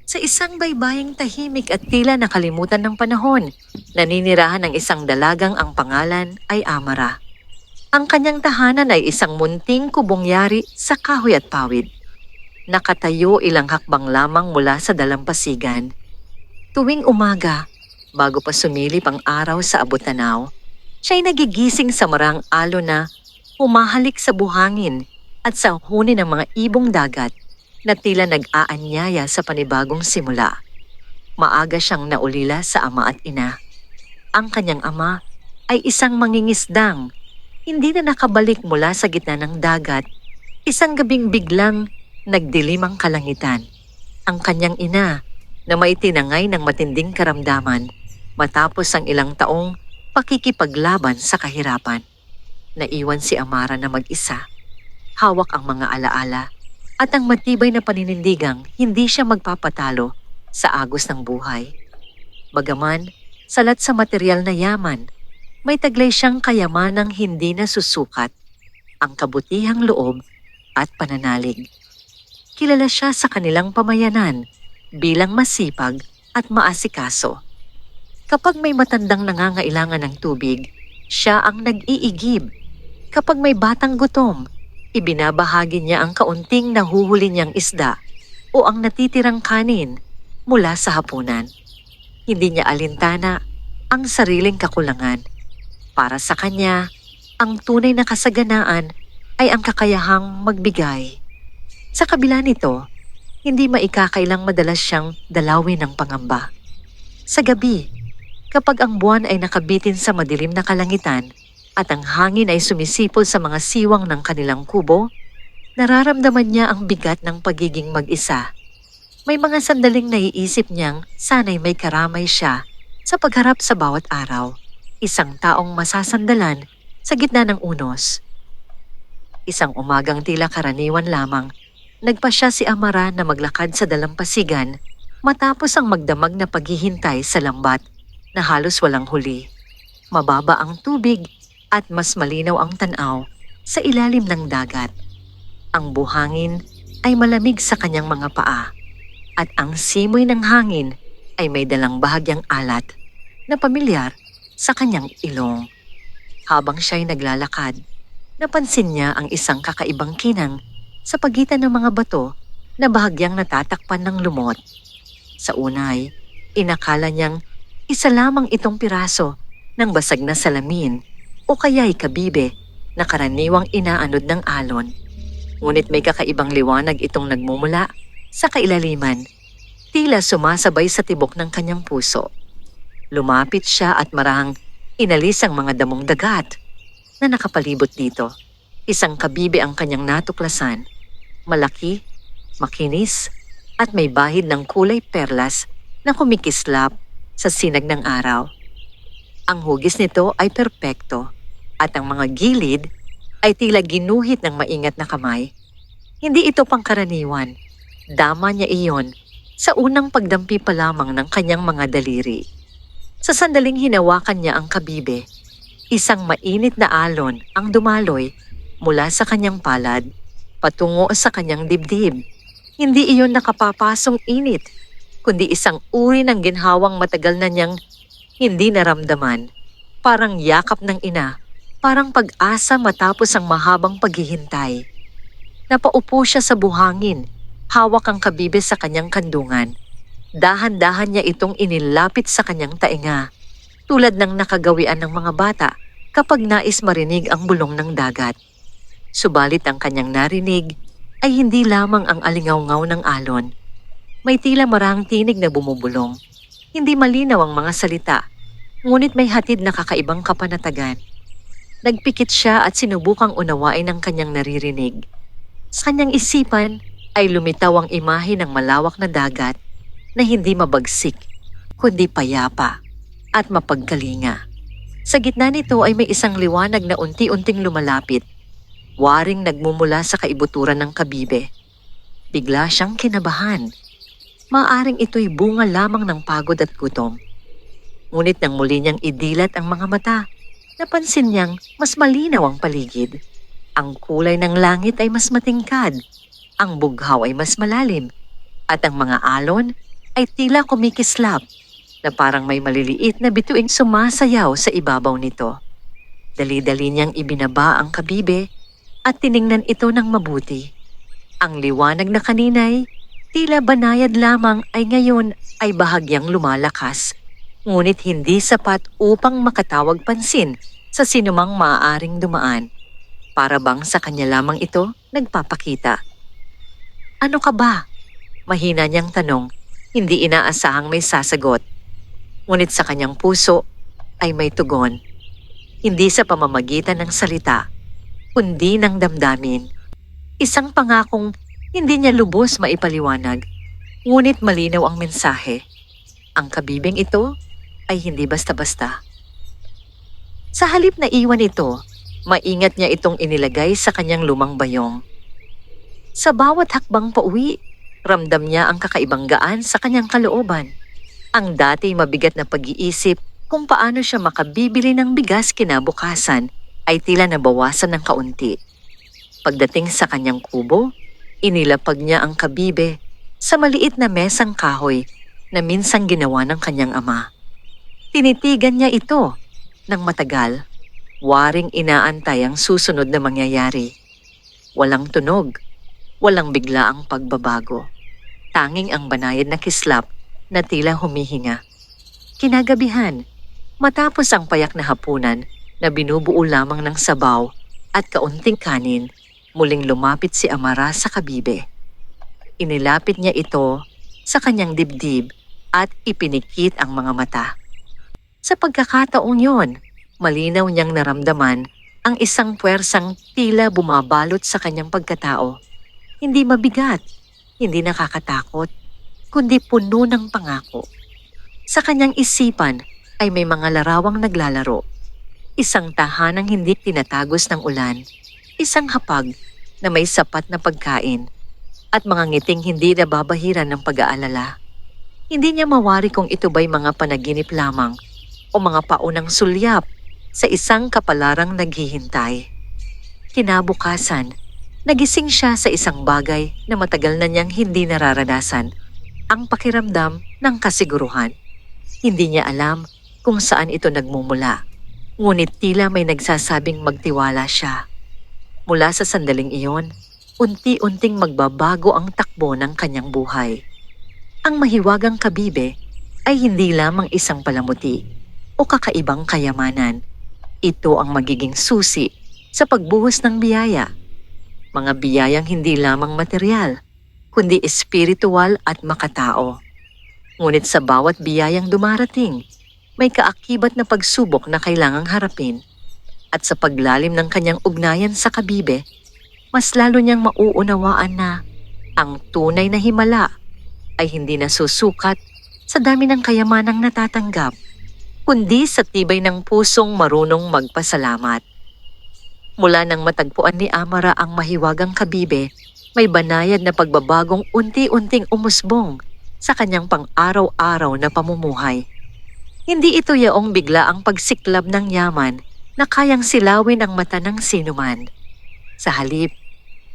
Sa isang baybaying tahimik at tila nakalimutan ng panahon, naninirahan ng isang dalagang ang pangalan ay Amara. Ang kanyang tahanan ay isang munting kubong yari sa kahoy at pawid. Nakatayo ilang hakbang lamang mula sa dalampasigan. Tuwing umaga, bago pa sumilip ang araw sa abot-tanaw, siya'y nagigising sa marang alon na humahalik sa buhangin at sa huni ng mga ibong dagat na tila nag-aanyaya sa panibagong simula. Maaga siyang naulila sa ama at ina. Ang kanyang ama ay isang mangingisdang, hindi na nakabalik mula sa gitna ng dagat. Isang gabing biglang nagdilim ang kalangitan. Ang kanyang ina na may tinangay ng matinding karamdaman matapos ang ilang taong pakikipaglaban sa kahirapan. Naiwan si Amara na mag-isa. Hawak ang mga alaala at ang matibay na paninindigang hindi siya magpapatalo sa agos ng buhay. Bagaman, salat sa material na yaman, may taglay siyang kayamanang hindi nasusukat, ang kabutihang loob at pananalig. Kilala siya sa kanilang pamayanan bilang masipag at maasikaso. Kapag may matandang nangangailangan ng tubig, siya ang nag-iigib. Kapag may batang gutom, ibinabahagi niya ang kaunting nahuhuli niyang isda o ang natitirang kanin mula sa hapunan. Hindi niya alintana ang sariling kakulangan. Para sa kanya, ang tunay na kasaganaan ay ang kakayahang magbigay. Sa kabila nito, hindi maikakailang madalas siyang dalawin ng pangamba. Sa gabi, kapag ang buwan ay nakabitin sa madilim na kalangitan at ang hangin ay sumisipol sa mga siwang ng kanilang kubo, nararamdaman niya ang bigat ng pagiging mag-isa. May mga sandaling naiisip niyang sana'y may karamay siya sa pagharap sa bawat araw, isang taong masasandalan sa gitna ng unos. Isang umagang tila karaniwan lamang, nagpasya si Amara na maglakad sa dalampasigan matapos ang magdamag na paghihintay sa lambat na halos walang huli. Mababa ang tubig at mas malinaw ang tanaw sa ilalim ng dagat. Ang buhangin ay malamig sa kanyang mga paa at ang simoy ng hangin ay may dalang bahagyang alat na pamilyar sa kanyang ilong. Habang siya'y naglalakad, napansin niya ang isang kakaibang kinang sa pagitan ng mga bato na bahagyang natatakpan ng lumot. Sa unay, inakala niyang isa lamang itong piraso ng basag na salamin o kaya'y kabibe na karaniwang inaanod ng alon. Ngunit may kakaibang liwanag itong nagmumula sa kailaliman, tila sumasabay sa tibok ng kanyang puso. Lumapit siya at marahang inalis ang mga damong dagat na nakapalibot dito. Isang kabibe ang kanyang natuklasan. Malaki, makinis, at may bahid ng kulay perlas na kumikislap sa sinag ng araw. Ang hugis nito ay perpekto at ang mga gilid ay tila ginuhit ng maingat na kamay. Hindi ito pangkaraniwan. Dama niya iyon sa unang pagdampi pa lamang ng kanyang mga daliri. Sa sandaling hinawakan niya ang kabibe, isang mainit na alon ang dumaloy mula sa kanyang palad patungo sa kanyang dibdib. Hindi iyon nakapapasong init, kundi isang uri ng ginhawang matagal na niyang hindi naramdaman. Parang yakap ng ina, parang pag-asa matapos ang mahabang paghihintay. Napaupo siya sa buhangin, hawak ang kabibe sa kanyang kandungan. Dahan-dahan niya itong inilapit sa kanyang tainga, tulad ng nakagawian ng mga bata kapag nais marinig ang bulong ng dagat. Subalit ang kanyang narinig ay hindi lamang ang alingaw-ngaw ng alon. May tila marahang tinig na bumubulong. Hindi malinaw ang mga salita, ngunit may hatid na kakaibang kapanatagan. Nagpikit siya at sinubukang unawain ang kanyang naririnig. Sa kanyang isipan ay lumitaw ang imahe ng malawak na dagat na hindi mabagsik, kundi payapa at mapagkalinga. Sa gitna nito ay may isang liwanag na unti-unting lumalapit, waring nagmumula sa kaibuturan ng kabibe. Bigla siyang kinabahan. Maaring ito'y bunga lamang ng pagod at gutom. Ngunit nang muli niyang idilat ang mga mata, napansin niyang mas malinaw ang paligid. Ang kulay ng langit ay mas matingkad, ang bughaw ay mas malalim, at ang mga alon ay tila kumikislap na parang may maliliit na bituing sumasayaw sa ibabaw nito. Dali-dali niyang ibinaba ang kabibe at tiningnan ito ng mabuti. Ang liwanag na kaninay, tila banayad lamang ay ngayon ay bahagyang lumalakas, ngunit hindi sapat upang makatawag pansin sa sinumang maaaring dumaan. Para bang sa kanya lamang ito nagpapakita. Ano ka ba? Mahina niyang tanong, hindi inaasahang may sasagot. Ngunit sa kanyang puso ay may tugon. Hindi sa pamamagitan ng salita, kundi ng damdamin. Isang pangakong hindi niya lubos maipaliwanag, ngunit malinaw ang mensahe. Ang kabibing ito ay hindi basta-basta. Sa halip na iwan ito, maingat niya itong inilagay sa kanyang lumang bayong. Sa bawat hakbang pauwi, ramdam niya ang kakaibang gaan sa kanyang kalooban. Ang dati mabigat na pag-iisip kung paano siya makabibili ng bigas kinabukasan ay tila nabawasan ng kaunti. Pagdating sa kanyang kubo, inilapag niya ang kabibe sa maliit na mesang kahoy na minsang ginawa ng kanyang ama. Tinitigan niya ito ng matagal, waring inaantay ang susunod na mangyayari. Walang tunog, walang biglaang pagbabago. Tanging ang banayad na kislap na tila humihinga. Kinagabihan, matapos ang payak na hapunan na binubuo lamang ng sabaw at kaunting kanin, muling lumapit si Amara sa kabibe. Inilapit niya ito sa kanyang dibdib at ipinikit ang mga mata. Sa pagkakataong yon, malinaw niyang naramdaman ang isang puwersang tila bumabalot sa kanyang pagkatao. Hindi mabigat, hindi nakakatakot, kundi puno ng pangako. Sa kanyang isipan ay may mga larawang naglalaro. Isang tahanang hindi tinatagos ng ulan, isang hapag na may sapat na pagkain, at mga ngiting hindi nababahiran ng pag-aalala. Hindi niya mawari kung ito ba'y mga panaginip lamang o mga paunang sulyap sa isang kapalarang naghihintay. Kinabukasan, nagising siya sa isang bagay na matagal na niyang hindi nararanasan, ang pakiramdam ng kasiguruhan. Hindi niya alam kung saan ito nagmumula, ngunit tila may nagsasabing magtiwala siya. Mula sa sandaling iyon, unti-unting magbabago ang takbo ng kanyang buhay. Ang mahiwagang kabibe ay hindi lamang isang palamuti o kakaibang kayamanan. Ito ang magiging susi sa pagbuhos ng biyaya. Mga biyayang hindi lamang material, kundi espiritual at makatao. Ngunit sa bawat biyayang dumarating, may kaakibat na pagsubok na kailangang harapin. At sa paglalim ng kanyang ugnayan sa kabibe, mas lalo niyang mauunawaan na ang tunay na himala ay hindi nasusukat sa dami ng kayamanang natatanggap, kundi sa tibay ng pusong marunong magpasalamat. Mula nang matagpuan ni Amara ang mahiwagang kabibe, may banayad na pagbabagong unti-unting umusbong sa kanyang pang-araw-araw na pamumuhay. Hindi ito yaong bigla ang pagsiklab ng yaman na kayang silawin ang mata ng sinuman. Sa halip,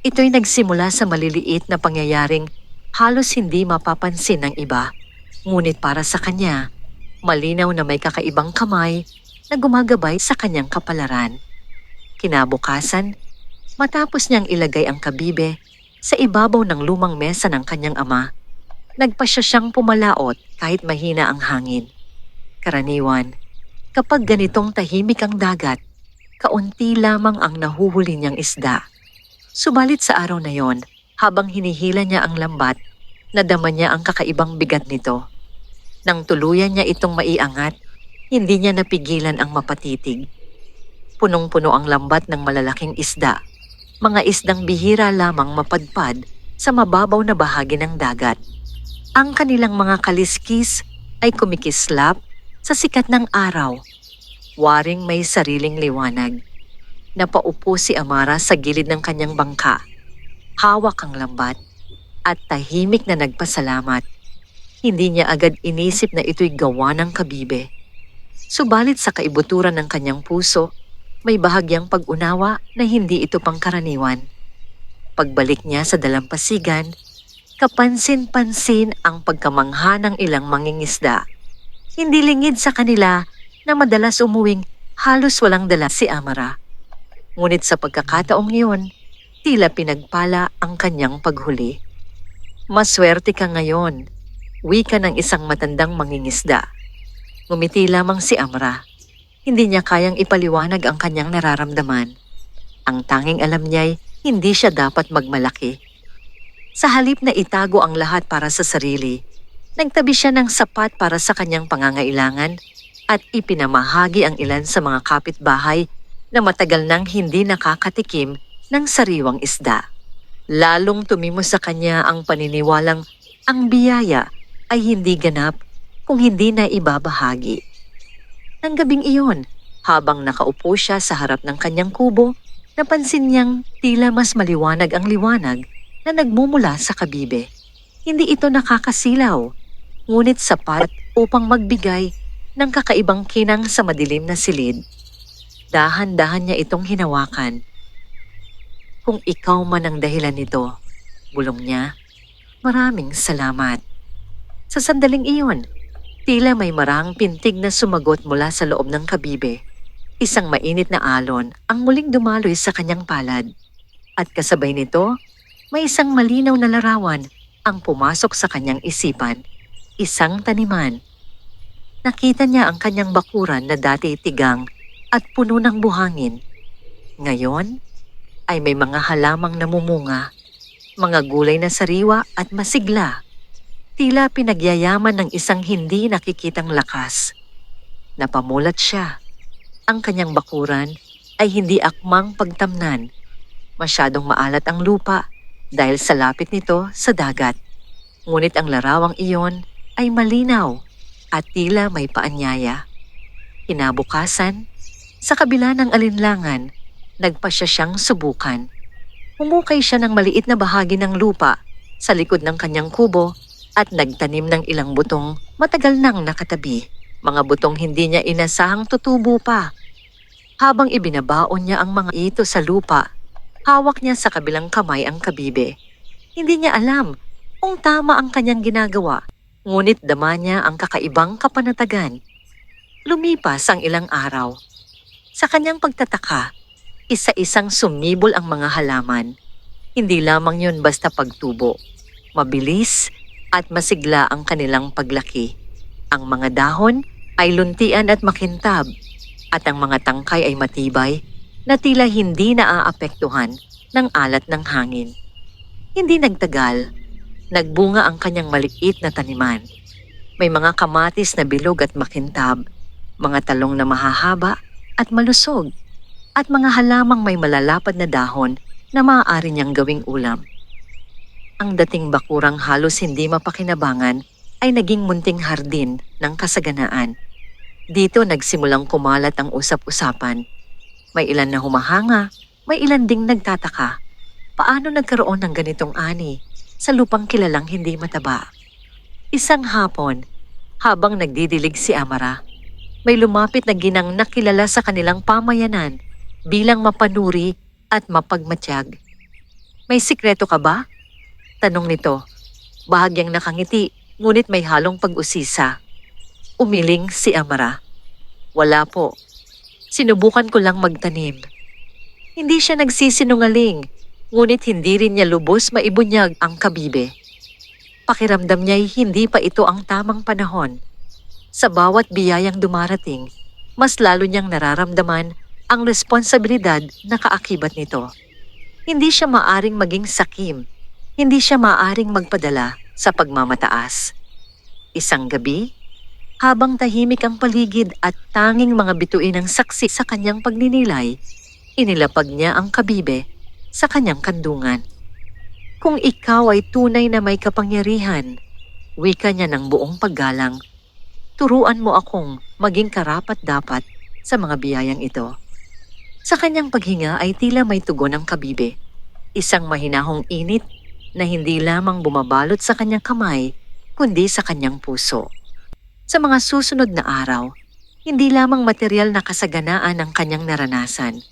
ito'y nagsimula sa maliliit na pangyayaring halos hindi mapapansin ng iba. Ngunit para sa kanya, malinaw na may kakaibang kamay na gumagabay sa kanyang kapalaran. Kinabukasan, matapos niyang ilagay ang kabibe sa ibabaw ng lumang mesa ng kanyang ama, nagpasya siyang pumalaot kahit mahina ang hangin. Karaniwan, kapag ganitong tahimik ang dagat, kaunti lamang ang nahuhuli niyang isda. Subalit sa araw na yon, habang hinihila niya ang lambat, nadama niya ang kakaibang bigat nito. Nang tuluyan niya itong maiangat, hindi niya napigilan ang mapatitig. Punong-puno ang lambat ng malalaking isda, mga isdang bihira lamang mapadpad sa mababaw na bahagi ng dagat. Ang kanilang mga kaliskis ay kumikislap sa sikat ng araw. Waring may sariling liwanag. Napaupo si Amara sa gilid ng kanyang bangka. Hawak ang lambat at tahimik na nagpasalamat. Hindi niya agad inisip na ito'y gawa ng kabibe. Subalit sa kaibuturan ng kanyang puso, may bahagyang pag-unawa na hindi ito pangkaraniwan. Pagbalik niya sa dalampasigan, Kapansin-pansin ang pagkamangha ng ilang mangingisda. Hindi lingid sa kanila na madalas umuwing halos walang dala si Amara. Ngunit sa pagkakataong iyon, tila pinagpala ang kanyang paghuli. Maswerte ka ngayon, wika ng isang matandang mangingisda. Ngumiti lamang si Amra. Hindi niya kayang ipaliwanag ang kanyang nararamdaman. Ang tanging alam niya'y hindi siya dapat magmalaki. Sa halip na itago ang lahat para sa sarili, nagtabi siya ng sapat para sa kanyang pangangailangan at ipinamahagi ang ilan sa mga kapitbahay na matagal nang hindi nakakatikim ng sariwang isda. Lalong tumimos sa kanya ang paniniwalang ang biyaya ay hindi ganap kung hindi na ibabahagi. Nang gabing iyon, habang nakaupo siya sa harap ng kanyang kubo, napansin niyang tila mas maliwanag ang liwanag na nagmumula sa kabibe. Hindi ito nakakasilaw, ngunit sapat upang magbigay ng kakaibang kinang sa madilim na silid. Dahan-dahan niya itong hinawakan. Kung ikaw man ang dahilan nito, bulong niya, maraming salamat. Sa sandaling iyon, tila may marahang pintig na sumagot mula sa loob ng kabibe. Isang mainit na alon ang muling dumaloy sa kanyang palad. At kasabay nito, may isang malinaw na larawan ang pumasok sa kanyang isipan. Isang taniman. Nakita niya ang kanyang bakuran na dati tigang at puno ng buhangin. Ngayon, ay may mga halamang namumunga, mga gulay na sariwa at masigla. Tila pinagyayaman ng isang hindi nakikitang lakas. Napamulat siya. Ang kanyang bakuran ay hindi akmang pagtamnan. Masyadong maalat ang lupa dahil sa lapit nito sa dagat. Ngunit ang larawang iyon ay malinaw at tila may paanyaya. Kinabukasan, sa kabila ng alinlangan, nagpasya siyang subukan. Humukay siya ng maliit na bahagi ng lupa sa likod ng kanyang kubo at nagtanim ng ilang butong matagal nang nakatabi. Mga butong hindi niya inasahang tutubo pa. Habang ibinabaon niya ang mga ito sa lupa, hawak niya sa kabilang kamay ang kabibe. Hindi niya alam kung tama ang kanyang ginagawa, ngunit dama niya ang kakaibang kapanatagan. Lumipas ang ilang araw. Sa kanyang pagtataka, isa-isang sumibol ang mga halaman. Hindi lamang yun basta pagtubo. Mabilis at masigla ang kanilang paglaki. Ang mga dahon ay luntian at makintab, at ang mga tangkay ay matibay na tila hindi naaapektuhan ng alat ng hangin. Hindi nagtagal, nagbunga ang kanyang maliit na taniman. May mga kamatis na bilog at makintab, mga talong na mahahaba at malusog, at mga halamang may malalapad na dahon na maaari niyang gawing ulam. Ang dating bakurang halos hindi mapakinabangan ay naging munting hardin ng kasaganaan. Dito nagsimulang kumalat ang usap-usapan. May ilan na humahanga, may ilan ding nagtataka. Paano nagkaroon ng ganitong ani sa lupang kilalang hindi mataba? Isang hapon, habang nagdidilig si Amara, may lumapit na ginang nakilala sa kanilang pamayanan bilang mapanuri at mapagmatiyag. May sikreto ka ba? Tanong nito. Bahagyang nakangiti, ngunit may halong pag-usisa. Umiling si Amara. Wala po. Sinubukan ko lang magtanim. Hindi siya nagsisinungaling, ngunit hindi rin niya lubos maibunyag ang kabibe. Pakiramdam niya'y hindi pa ito ang tamang panahon. Sa bawat biyayang dumarating, mas lalo niyang nararamdaman ang responsibilidad na kaakibat nito. Hindi siya maaring maging sakim. Hindi siya maaring magpadala sa pagmamataas. Isang gabi, habang tahimik ang paligid at tanging mga bituin ang saksi sa kanyang pagninilay, inilapag niya ang kabibe sa kanyang kandungan. Kung ikaw ay tunay na may kapangyarihan, wika niya ng buong paggalang, turuan mo akong maging karapat-dapat sa mga biyayang ito. Sa kanyang paghinga ay tila may tugon ang kabibe, isang mahinahong init na hindi lamang bumabalot sa kanyang kamay, kundi sa kanyang puso. Sa mga susunod na araw, hindi lamang material na kasaganaan ang kanyang naranasan.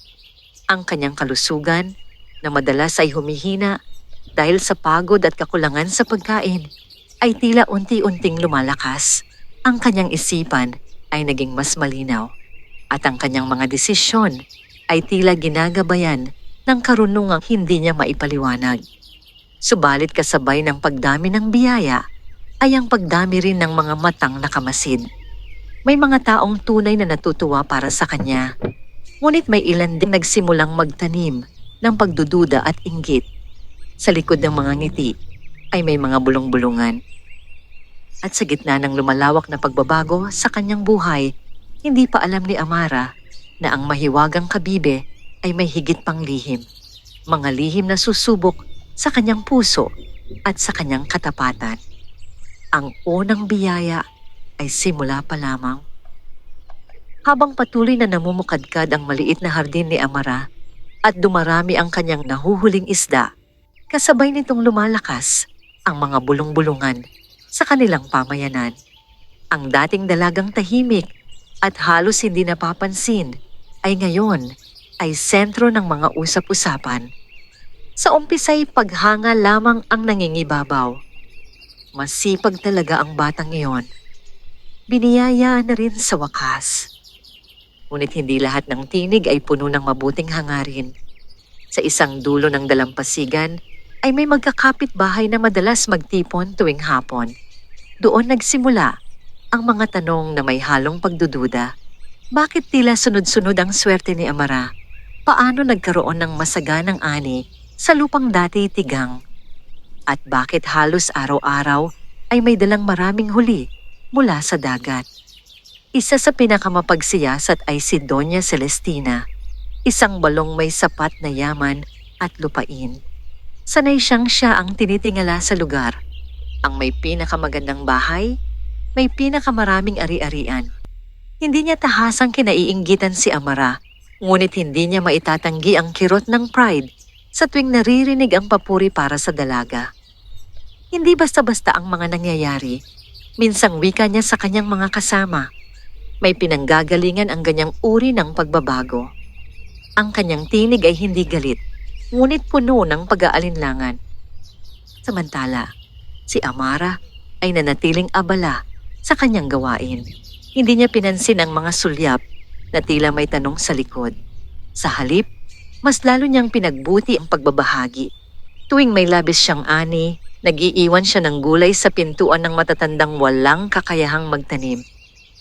Ang kanyang kalusugan, na madalas ay humihina, Dahil sa pagod at kakulangan sa pagkain, ay tila unti-unting lumalakas. Ang kanyang isipan ay naging mas malinaw at ang kanyang mga desisyon ay tila ginagabayan ng karunungang hindi niya maipaliwanag. Subalit kasabay ng pagdami ng biyaya ay ang pagdami rin ng mga matang nakamasid. May mga taong tunay na natutuwa para sa kanya, ngunit may ilan ding nagsimulang magtanim ng pagdududa at inggit. Sa likod ng mga ngiti ay may mga bulong-bulungan. At sa gitna ng lumalawak na pagbabago sa kanyang buhay, hindi pa alam ni Amara na ang mahiwagang kabibe ay may higit pang lihim. Mga lihim na susubok sa kanyang puso at sa kanyang katapatan. Ang unang biyaya ay simula pa lamang. Habang patuloy na namumukadkad ang maliit na hardin ni Amara at dumarami ang kanyang nahuhuling isda, kasabay nitong lumalakas ang mga bulong-bulungan sa kanilang pamayanan. Ang dating dalagang tahimik at halos hindi napapansin ay ngayon ay sentro ng mga usap-usapan. Sa umpisa'y paghanga lamang ang nangingibabaw. Masipag talaga ang batang iyon. Biniyaya na rin sa wakas. Ngunit hindi lahat ng tinig ay puno ng mabuting hangarin. Sa isang dulo ng dalampasigan ay may magkakapit-bahay na madalas magtipon tuwing hapon. Doon nagsimula ang mga tanong na may halong pagdududa. Bakit tila sunod-sunod ang swerte ni Amara? Paano nagkaroon ng masaganang ani sa lupang dati tigang? At bakit halos araw-araw ay may dalang maraming huli mula sa dagat? Isa sa pinakamapagsiyasat ay si Doña Celestina, isang balong may sapat na yaman at lupain. Sanay siya ang tinitingala sa lugar. Ang may pinakamagandang bahay, may pinakamaraming ari-arian. Hindi niya tahasang kinaiinggitan si Amara, ngunit hindi niya maitatanggi ang kirot ng pride sa tuwing naririnig ang papuri para sa dalaga. Hindi basta-basta ang mga nangyayari. Minsang wika niya sa kanyang mga kasama. May pinanggagalingan ang ganyang uri ng pagbabago. Ang kanyang tinig ay hindi galit, ngunit puno ng pag-aalinlangan. Samantala, si Amara ay nanatiling abala sa kanyang gawain. Hindi niya pinansin ang mga sulyap na tila may tanong sa likod. Sa halip, mas lalo niyang pinagbuti ang pagbabahagi. Tuwing may labis siyang ani, nag-iiwan siya ng gulay sa pintuan ng matatandang walang kakayahang magtanim.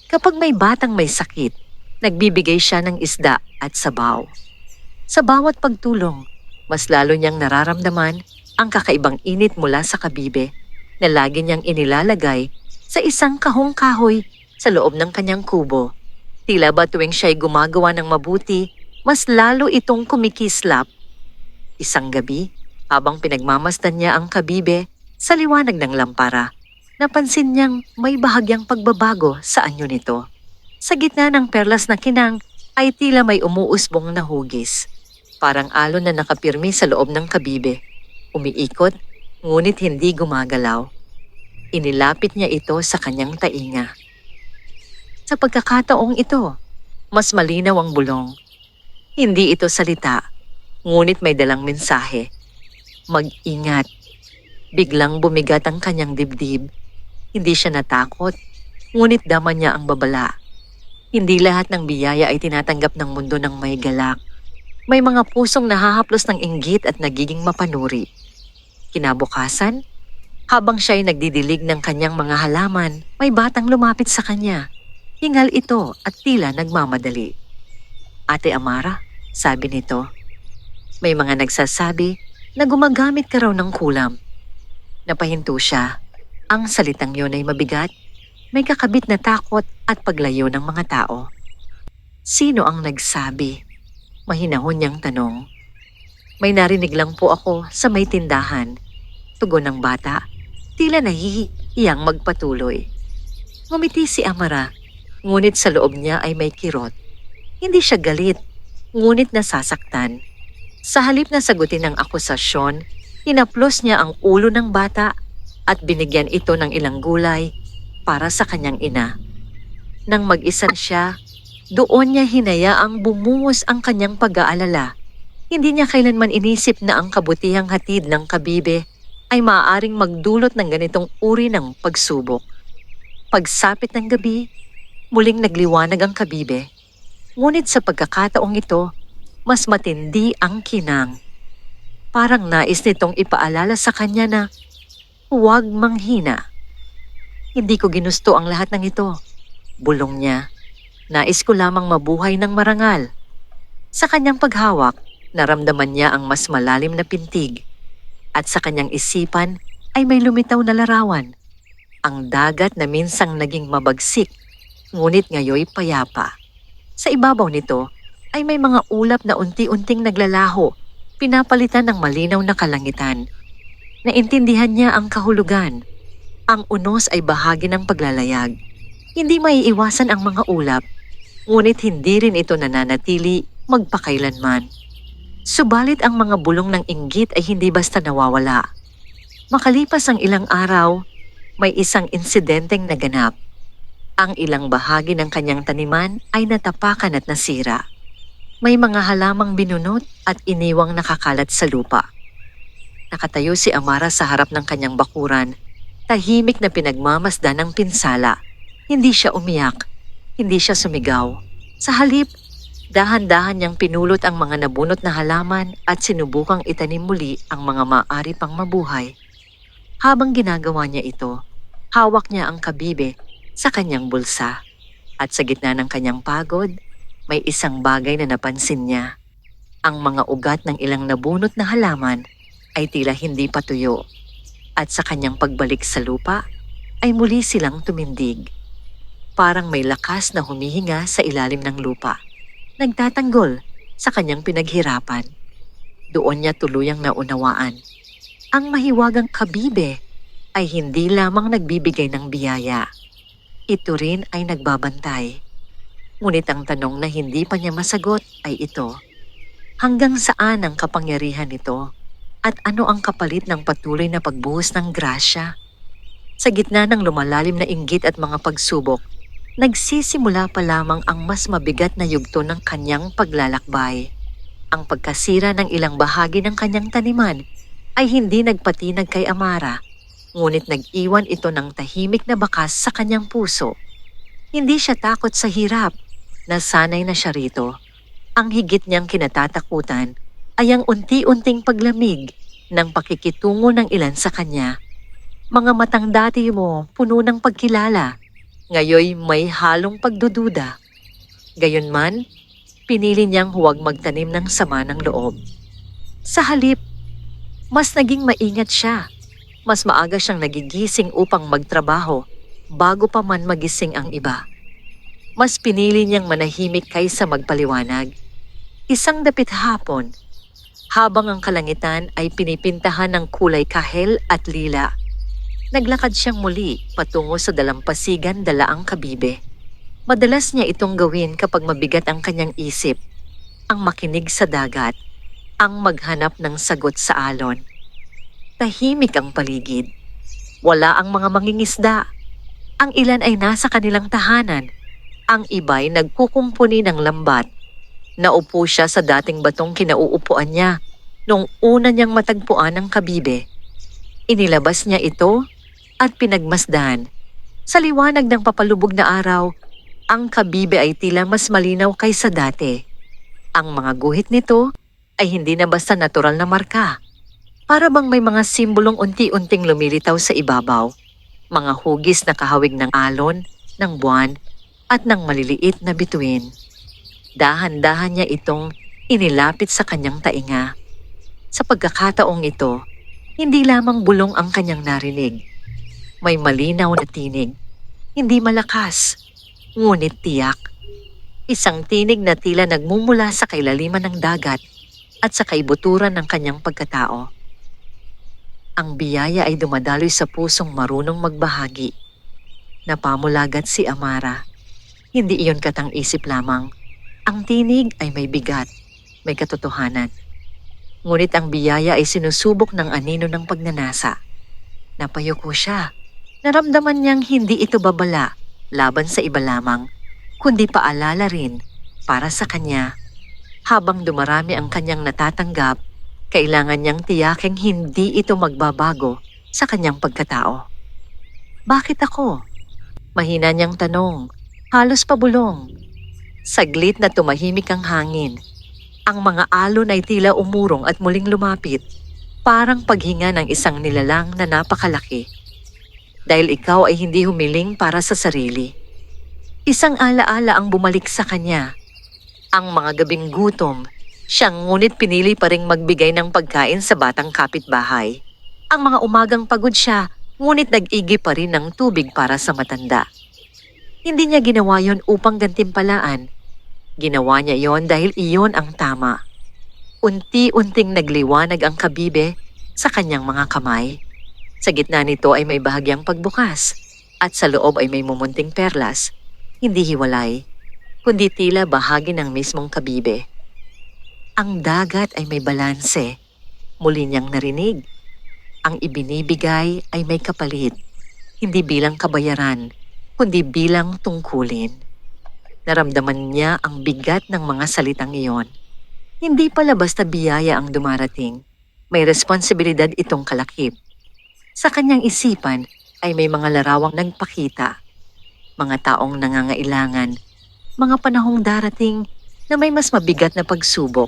Kapag may batang may sakit, nagbibigay siya ng isda at sabaw. Sa bawat pagtulong, mas lalo niyang nararamdaman ang kakaibang init mula sa kabibe na lagi niyang inilalagay sa isang kahong-kahoy sa loob ng kanyang kubo. Tila ba tuwing siya'y gumagawa ng mabuti, mas lalo itong kumikislap. Isang gabi, habang pinagmamasdan niya ang kabibe sa liwanag ng lampara, napansin niyang may bahagyang pagbabago sa anyo nito. Sa gitna ng perlas na kinang ay tila may umuusbong na hugis. Parang alon na nakapirmi sa loob ng kabibe. Umiikot, ngunit hindi gumagalaw. Inilapit niya ito sa kanyang tainga. Sa pagkakataong ito, mas malinaw ang bulong. Hindi ito salita, ngunit may dalang mensahe. Mag-ingat. Biglang bumigat ang kanyang dibdib. Hindi siya natakot, ngunit dama niya ang babala. Hindi lahat ng biyaya ay tinatanggap ng mundo ng may galak. May mga pusong nahahaplos ng inggit at nagiging mapanuri. Kinabukasan, habang siya'y nagdidilig ng kanyang mga halaman, may batang lumapit sa kanya. Hingal ito at tila nagmamadali. Ate Amara, sabi nito, may mga nagsasabi na gumagamit ka raw ng kulam. Napahinto siya. Ang salitang yun ay mabigat, may kakabit na takot at paglayo ng mga tao. Sino ang nagsabi? Mahinahon niyang tanong. May narinig lang po ako sa may tindahan. Tugon ng bata, tila nahihiyang magpatuloy. Ngumiti si Amara, ngunit sa loob niya ay may kirot. Hindi siya galit, ngunit nasasaktan. Sa halip na sagutin ang akusasyon, hinaplos niya ang ulo ng bata at binigyan ito ng ilang gulay para sa kanyang ina. Nang mag-isa siya, doon niya hinayaang bumungos ang kanyang pag-aalala. Hindi niya kailanman inisip na ang kabutihang hatid ng kabibe ay maaaring magdulot ng ganitong uri ng pagsubok. Pagsapit ng gabi, muling nagliwanag ang kabibe. Ngunit sa pagkakataong ito, mas matindi ang kinang. Parang nais nitong ipaalala sa kanya na huwag manghina. Hindi ko ginusto ang lahat ng ito. Bulong niya. Nais ko lamang mabuhay ng marangal. Sa kanyang paghawak, naramdaman niya ang mas malalim na pintig. At sa kanyang isipan ay may lumitaw na larawan. Ang dagat na minsang naging mabagsik, ngunit ngayoy payapa. Sa ibabaw nito ay may mga ulap na unti-unting naglalaho, pinapalitan ng malinaw na kalangitan. Naintindihan niya ang kahulugan. Ang unos ay bahagi ng paglalayag. Hindi maiiwasan ang mga ulap, ngunit hindi rin ito nananatili magpakailanman. Subalit ang mga bulong ng inggit ay hindi basta nawawala. Makalipas ang ilang araw, may isang insidenteng naganap. Ang ilang bahagi ng kanyang taniman ay natapakan at nasira. May mga halamang binunot at iniwang nakakalat sa lupa. Nakatayo si Amara sa harap ng kanyang bakuran, tahimik na pinagmamasdan ng pinsala. Hindi siya umiyak, hindi siya sumigaw. Sa halip, dahan-dahan niyang pinulot ang mga nabunot na halaman at sinubukang itanim muli ang mga maaari pang mabuhay. Habang ginagawa niya ito, hawak niya ang kabibe sa kanyang bulsa. At sa gitna ng kanyang pagod, may isang bagay na napansin niya. Ang mga ugat ng ilang nabunot na halaman ay tila hindi patuyo. At sa kanyang pagbalik sa lupa, ay muli silang tumindig. Parang may lakas na humihinga sa ilalim ng lupa. Nagtatanggol sa kanyang pinaghirapan. Doon niya tuluyang naunawaan. Ang mahiwagang kabibe ay hindi lamang nagbibigay ng biyaya. Ito rin ay nagbabantay. Ngunit ang tanong na hindi pa niya masagot ay ito. Hanggang saan ang kapangyarihan nito? At ano ang kapalit ng patuloy na pagbuhos ng grasya? Sa gitna ng lumalalim na inggit at mga pagsubok, nagsisimula pa lamang ang mas mabigat na yugto ng kanyang paglalakbay. Ang pagkasira ng ilang bahagi ng kanyang taniman ay hindi nagpatinag kay Amara, ngunit nag-iwan ito ng tahimik na bakas sa kanyang puso. Hindi siya takot sa hirap, nasanay na siya rito. Ang higit niyang kinatatakutan ay ang unti-unting paglamig ng pakikitungo ng ilan sa kanya. Mga matang dati mo puno ng pagkilala, ngayoy may halong pagdududa. Gayunman, pinili niyang huwag magtanim ng sama ng loob. Sa halip, mas naging maingat siya. Mas maaga siyang nagigising upang magtrabaho bago pa man magising ang iba. Mas pinili niyang manahimik kaysa magpaliwanag. Isang dapit hapon, habang ang kalangitan ay pinipintahan ng kulay kahel at lila, naglakad siyang muli patungo sa dalampasigan dala ang kabibe. Madalas niya itong gawin kapag mabigat ang kanyang isip, ang makinig sa dagat, ang maghanap ng sagot sa alon. Tahimik ang paligid. Wala ang mga mangingisda. Ang ilan ay nasa kanilang tahanan. Ang iba'y nagkukumpuni ng lambat. Naupo siya sa dating batong kinauupuan niya nung una niyang matagpuan ang kabibe. Inilabas niya ito at pinagmasdan. Sa liwanag ng papalubog na araw, ang kabibe ay tila mas malinaw kaysa dati. Ang mga guhit nito ay hindi na basta natural na marka. Para bang may mga simbolong unti-unting lumilitaw sa ibabaw. Mga hugis na kahawig ng alon, ng buwan, at ng maliliit na bituin. Dahan-dahan niya itong inilapit sa kanyang tainga. Sa pagkakataong ito, hindi lamang bulong ang kanyang narinig. May malinaw na tinig, hindi malakas, ngunit tiyak. Isang tinig na tila nagmumula sa kailaliman ng dagat at sa kaibuturan ng kanyang pagkatao. Ang biyaya ay dumadaloy sa pusong marunong magbahagi. Napamulagat si Amara. Hindi iyon katang-isip lamang. Ang tinig ay may bigat, may katotohanan. Ngunit ang biyaya ay sinusubok ng anino ng pagnanasa. Napayuko siya. Naramdaman niyang hindi ito babala laban sa iba lamang, kundi paalala rin para sa kanya. Habang dumarami ang kanyang natatanggap, kailangan niyang tiyaking hindi ito magbabago sa kanyang pagkatao. Bakit ako? Mahina niyang tanong, halos pabulong. Saglit na tumahimik ang hangin. Ang mga alon ay tila umurong at muling lumapit, parang paghinga ng isang nilalang na napakalaki. Dahil ikaw ay hindi humiling para sa sarili. Isang alaala ang bumalik sa kanya. Ang mga gabing gutom, siyang ngunit pinili pa ring magbigay ng pagkain sa batang kapitbahay. Ang mga umagang pagod siya, ngunit nag-igi pa rin ng tubig para sa matanda. Hindi niya ginawa yon upang gantimpalaan. Ginawa niya yon dahil iyon ang tama. Unti-unting nagliwanag ang kabibe sa kanyang mga kamay. Sa gitna nito ay may bahagyang pagbukas at sa loob ay may mumunting perlas, hindi hiwalay, kundi tila bahagi ng mismong kabibe. Ang dagat ay may balanse, muli niyang narinig. Ang ibinibigay ay may kapalit, hindi bilang kabayaran, kundi bilang tungkulin. Naramdaman niya ang bigat ng mga salitang iyon. Hindi pala basta biyaya ang dumarating, may responsibilidad itong kalakip. Sa kanyang isipan ay may mga larawang nagpakita, mga taong nangangailangan, mga panahong darating na may mas mabigat na pagsubok,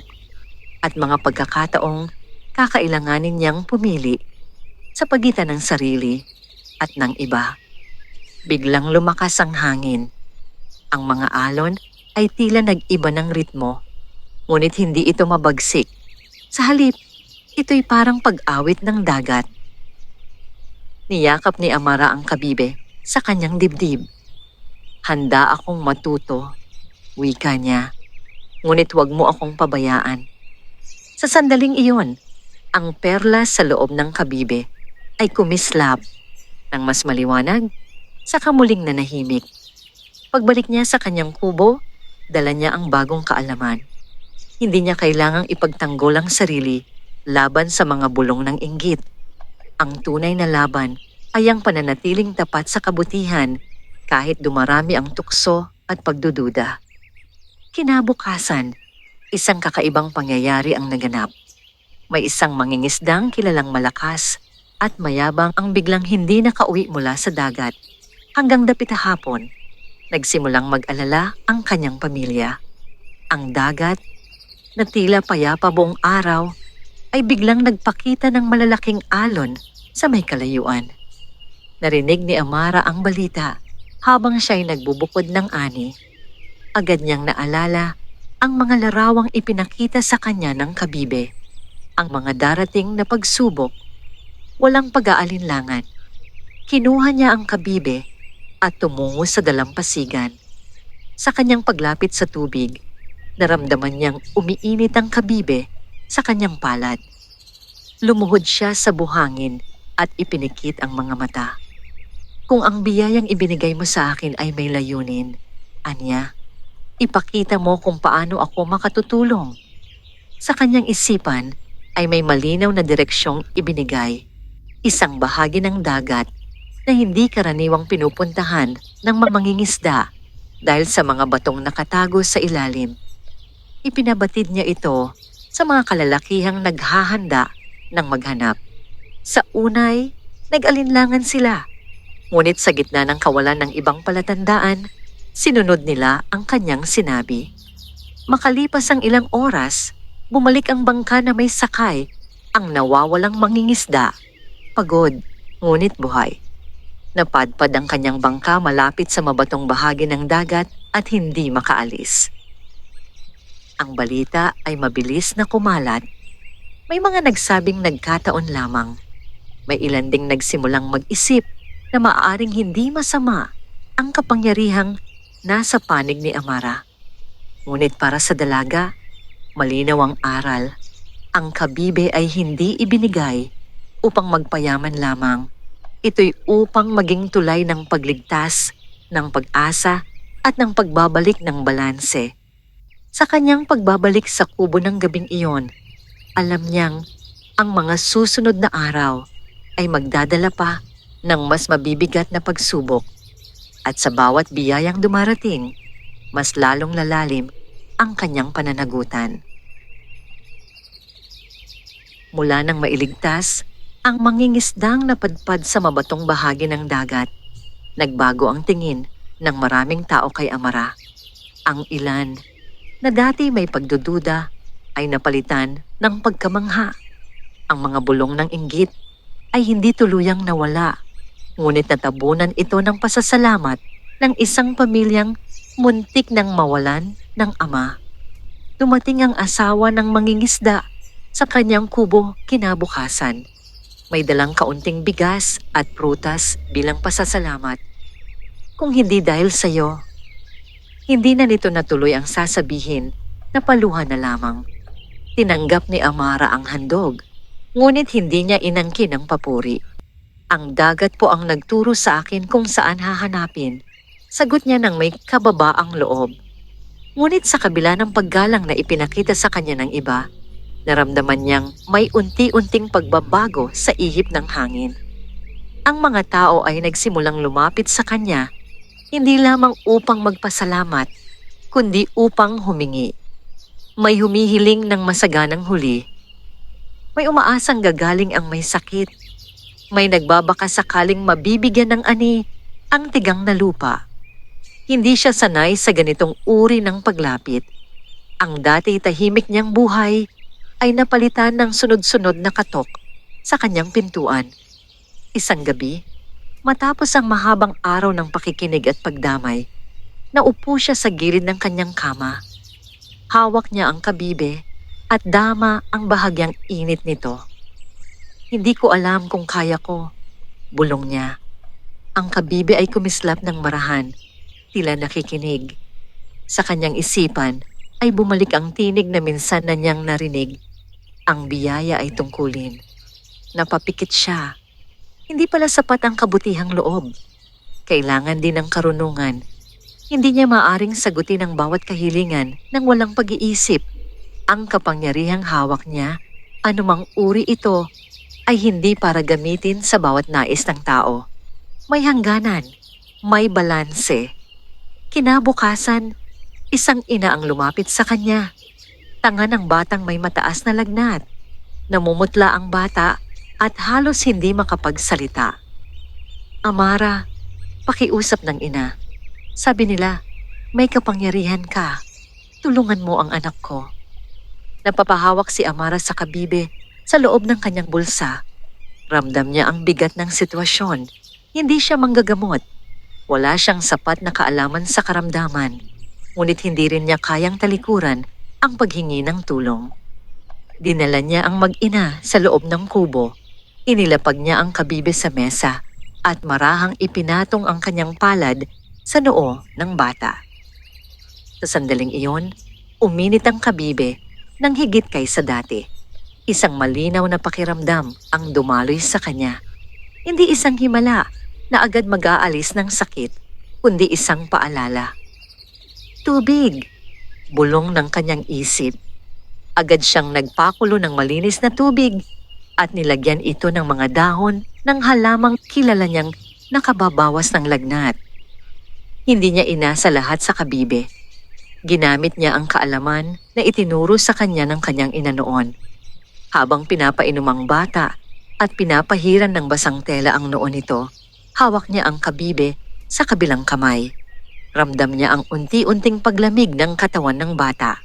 at mga pagkakataong kakailanganin niyang pumili sa pagitan ng sarili at ng iba. Biglang lumakas ang hangin. Ang mga alon ay tila nag-iba ng ritmo, ngunit hindi ito mabagsik. Sa halip, ito'y parang pag-awit ng dagat. Niyakap ni Amara ang kabibe sa kanyang dibdib. Handa akong matuto, wika niya, ngunit huwag mo akong pabayaan. Sa sandaling iyon, ang perlas sa loob ng kabibe ay kumislap ng mas maliwanag, saka muling nanahimik. Pagbalik niya sa kanyang kubo, dala niya ang bagong kaalaman. Hindi niya kailangang ipagtanggol ang sarili laban sa mga bulong ng inggit. Ang tunay na laban ay ang pananatiling tapat sa kabutihan kahit dumarami ang tukso at pagdududa. Kinabukasan, isang kakaibang pangyayari ang naganap. May isang mangingisdang kilalang malakas at mayabang ang biglang hindi nakauwi mula sa dagat. Hanggang dapit hapon, nagsimulang mag-alala ang kanyang pamilya. Ang dagat, na tila payapa buong araw, ay biglang nagpakita ng malalaking alon sa may kalayuan. Narinig ni Amara ang balita habang siya'y nagbubukod ng ani. Agad niyang naalala ang mga larawang ipinakita sa kanya ng kabibe. Ang mga darating na pagsubok, walang pag-aalinlangan. Kinuha niya ang kabibe at tumungo sa dalampasigan. Sa kanyang paglapit sa tubig, naramdaman niyang umiinit ang kabibe sa kanyang palad. Lumuhod siya sa buhangin at ipinikit ang mga mata. Kung ang biyayang ibinigay mo sa akin ay may layunin, anya, ipakita mo kung paano ako makatutulong. Sa kanyang isipan ay may malinaw na direksyong ibinigay, isang bahagi ng dagat na hindi karaniwang pinupuntahan ng mangingisda dahil sa mga batong nakatago sa ilalim. Ipinabatid niya ito sa mga kalalakihang naghahanda ng maghanap. Sa unay, nag-alinlangan sila. Ngunit sa gitna ng kawalan ng ibang palatandaan, sinunod nila ang kanyang sinabi. Makalipas ang ilang oras, bumalik ang bangka na may sakay, ang nawawalang mangingisda. Pagod, ngunit buhay. Napadpad ang kanyang bangka malapit sa mabatong bahagi ng dagat at hindi makaalis. Ang balita ay mabilis na kumalat. May mga nagsabing nagkataon lamang. May ilan ding nagsimulang mag-isip na maaaring hindi masama ang kapangyarihang nasa panig ni Amara. Ngunit para sa dalaga, malinaw ang aral. Ang kabibe ay hindi ibinigay upang magpayaman lamang. Ito'y upang maging tulay ng pagligtas, ng pag-asa at ng pagbabalik ng balanse. Sa kanyang pagbabalik sa kubo ng gabing iyon, alam niyang ang mga susunod na araw ay magdadala pa ng mas mabibigat na pagsubok. At sa bawat biyayang dumarating, mas lalong lalalim ang kanyang pananagutan. mula nang mailigtas ang mangingisdang napadpad sa mabatong bahagi ng dagat. Nagbago ang tingin ng maraming tao kay Amara. Ang ilan na dati may pagdududa ay napalitan ng pagkamangha. Ang mga bulong ng inggit ay hindi tuluyang nawala, ngunit natabunan ito ng pasasalamat ng isang pamilyang muntik nang mawalan ng ama. Dumating ang asawa ng mangingisda sa kanyang kubo kinabukasan. May dalang kaunting bigas at prutas bilang pasasalamat. Kung hindi dahil sa iyo, hindi na nito natuloy ang sasabihin na paluhan na lamang. Tinanggap ni Amara ang handog, ngunit hindi niya inangkin ang papuri. Ang dagat po ang nagturo sa akin kung saan hahanapin, sagot niya ng may kababaang loob. Ngunit sa kabila ng paggalang na ipinakita sa kanya ng iba, naramdaman niyang may unti-unting pagbabago sa ihip ng hangin. Ang mga tao ay nagsimulang lumapit sa kanya, hindi lamang upang magpasalamat, kundi upang humingi. May humihiling ng masaganang huli. May umaasang gagaling ang may sakit. May nagbabaka sakaling mabibigyan ng ani ang tigang na lupa. Hindi siya sanay sa ganitong uri ng paglapit. Ang dati tahimik niyang buhay ay napalitan ng sunod-sunod na katok sa kanyang pintuan. Isang gabi, matapos ang mahabang araw ng pakikinig at pagdamay, naupo siya sa gilid ng kanyang kama. Hawak niya ang kabibe at dama ang bahagyang init nito. Hindi ko alam kung kaya ko, bulong niya. Ang kabibe ay kumislap ng marahan, tila nakikinig. Sa kanyang isipan ay bumalik ang tinig na minsan na niyang narinig. Ang biyaya ay tungkulin. Napapikit siya. Hindi pala sapat ang kabutihang loob. Kailangan din ng karunungan. Hindi niya maaring sagutin ang bawat kahilingan ng walang pag-iisip. Ang kapangyarihang hawak niya, anumang uri ito, ay hindi para gamitin sa bawat nais ng tao. May hangganan, may balanse. Kinabukasan, isang ina ang lumapit sa kanya. Tanga ng batang may mataas na lagnat. Namumutla ang bata at halos hindi makapagsalita. Amara, pakiusap ng ina. Sabi nila, may kapangyarihan ka. Tulungan mo ang anak ko. Napapahawak si Amara sa kabibe sa loob ng kanyang bulsa. Ramdam niya ang bigat ng sitwasyon. Hindi siya manggagamot. Wala siyang sapat na kaalaman sa karamdaman. Ngunit hindi rin niya kayang talikuran ang paghingi ng tulong. Dinala niya ang mag-ina sa loob ng kubo. Inilapag niya ang kabibe sa mesa at marahang ipinatong ang kanyang palad sa noo ng bata. Sa sandaling iyon, uminit ang kabibe nang higit kaysa dati. Isang malinaw na pakiramdam ang dumaloy sa kanya. Hindi isang himala na agad mag-aalis ng sakit, kundi isang paalala. Tubig! Bulong ng kanyang isip. Agad siyang nagpakulo ng malinis na tubig at nilagyan ito ng mga dahon ng halamang kilala niyang nakababawas ng lagnat. Hindi niya inasa lahat sa kabibe. Ginamit niya ang kaalaman na itinuro sa kanya ng kanyang ina noon. Habang pinapainom ang bata at pinapahiran ng basang tela ang noo nito, hawak niya ang kabibe sa kabilang kamay. Ramdam niya ang unti-unting paglamig ng katawan ng bata.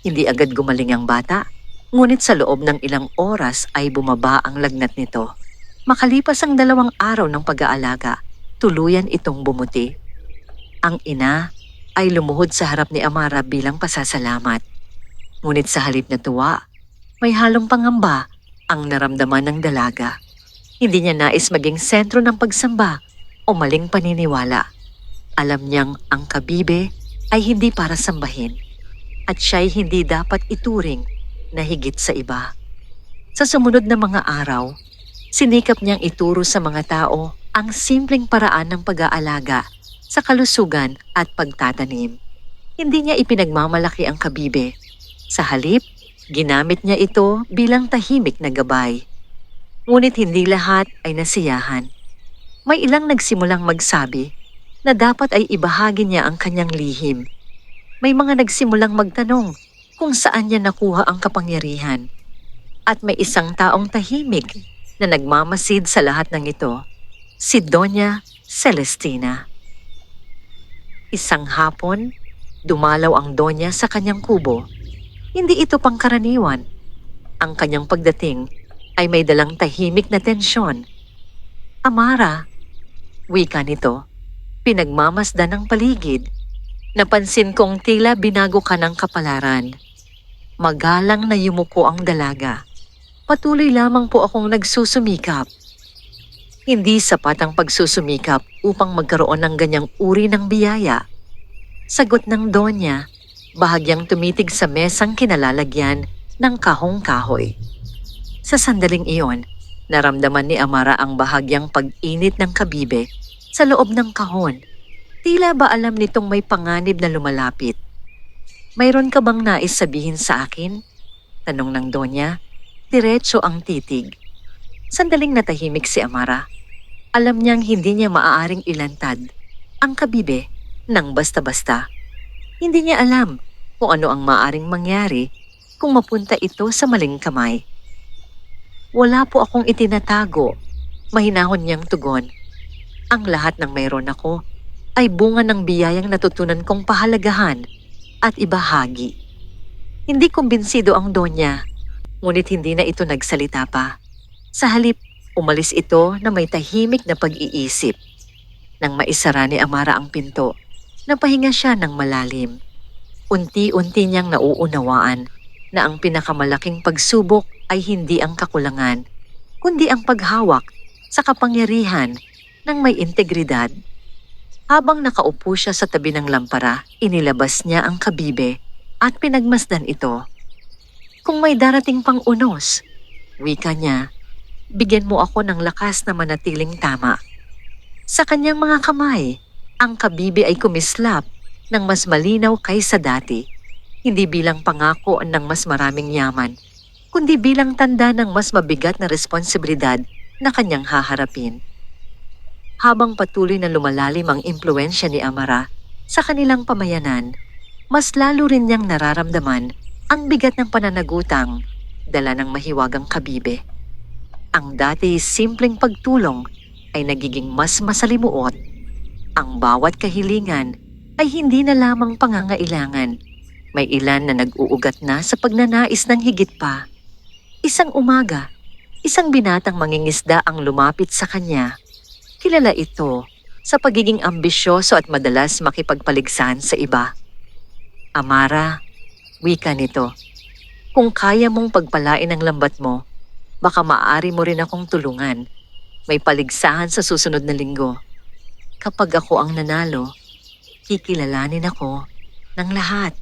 Hindi agad gumaling ang bata, ngunit sa loob ng ilang oras ay bumaba ang lagnat nito. Makalipas ang 2 araw ng pag-aalaga, tuluyan itong bumuti. Ang ina ay lumuhod sa harap ni Amara bilang pasasalamat. Ngunit sa halip na tuwa, may halong pangamba ang naramdaman ng dalaga. Hindi niya nais maging sentro ng pagsamba o maling paniniwala. Alam niyang ang kabibe ay hindi para sambahin at siya'y hindi dapat ituring na higit sa iba. Sa sumunod na mga araw, sinikap niyang ituro sa mga tao ang simpleng paraan ng pag-aalaga sa kalusugan at pagtatanim. Hindi niya ipinagmamalaki ang kabibe. Sa halip, ginamit niya ito bilang tahimik na gabay. Ngunit hindi lahat ay nasiyahan. May ilang nagsimulang magsabi na dapat ay ibahagi niya ang kanyang lihim. May mga nagsimulang magtanong kung saan niya nakuha ang kapangyarihan. At may isang taong tahimik na nagmamasid sa lahat ng ito, si Doña Celestina. Isang hapon, dumalaw ang Donya sa kanyang kubo. Hindi ito pangkaraniwan. Ang kanyang pagdating ay may dalang tahimik na tensyon. Amara, wika nito, pinagmamasdan ng paligid. Napansin kong tila binago ka ng kapalaran. Magalang na yumuko ang dalaga. Patuloy lamang po akong nagsusumikap. Hindi sapat ang pagsusumikap upang magkaroon ng ganyang uri ng biyaya. Sagot ng Donya, bahagyang tumitig sa mesang kinalalagyan ng kahong-kahoy. Sa sandaling iyon, naramdaman ni Amara ang bahagyang pag-init ng kabibe sa loob ng kahon. Tila ba alam nitong may panganib na lumalapit? Mayroon ka bang nais sabihin sa akin? Tanong ng Donya, diretso ang titig. Sandaling natahimik si Amara. Alam niyang hindi niya maaaring ilantad ang kabibe ng basta-basta. Hindi niya alam kung ano ang maaaring mangyari kung mapunta ito sa maling kamay. Wala po akong itinatago, mahinahon niyang tugon. Ang lahat ng mayroon ako ay bunga ng biyayang natutunan kong pahalagahan at ibahagi. Hindi kumbinsido ang Donya, ngunit hindi na ito nagsalita pa. Sa halip, umalis ito na may tahimik na pag-iisip. Nang maisara ni Amara ang pinto, napahinga siya ng malalim. Unti-unti niyang nauunawaan na ang pinakamalaking pagsubok ay hindi ang kakulangan, kundi ang paghawak sa kapangyarihan ng may integridad. Habang nakaupo siya sa tabi ng lampara, inilabas niya ang kabibe at pinagmasdan ito. Kung may darating pang unos, wika niya, bigyan mo ako ng lakas na manatiling tama. Sa kanyang mga kamay, ang kabibe ay kumislap ng mas malinaw kaysa dati, hindi bilang pangako ng mas maraming yaman, kundi bilang tanda ng mas mabigat na responsibilidad na kanyang haharapin. Habang patuloy na lumalalim ang impluensya ni Amara sa kanilang pamayanan, mas lalo rin niyang nararamdaman ang bigat ng pananagutang dala ng mahiwagang kabibe. Ang dati simpleng pagtulong ay nagiging mas masalimuot. Ang bawat kahilingan ay hindi na lamang pangangailangan. May ilan na nag-uugat na sa pagnanais ng higit pa. Isang umaga, isang binatang mangingisda ang lumapit sa kanya. Kilala ito sa pagiging ambisyoso at madalas makipagpaligsahan sa iba. Amara, wika nito, kung kaya mong pagpalain ang lambat mo, baka maaari mo rin akong tulungan. May paligsahan sa susunod na linggo. Kapag ako ang nanalo, kikilalanin ako ng lahat.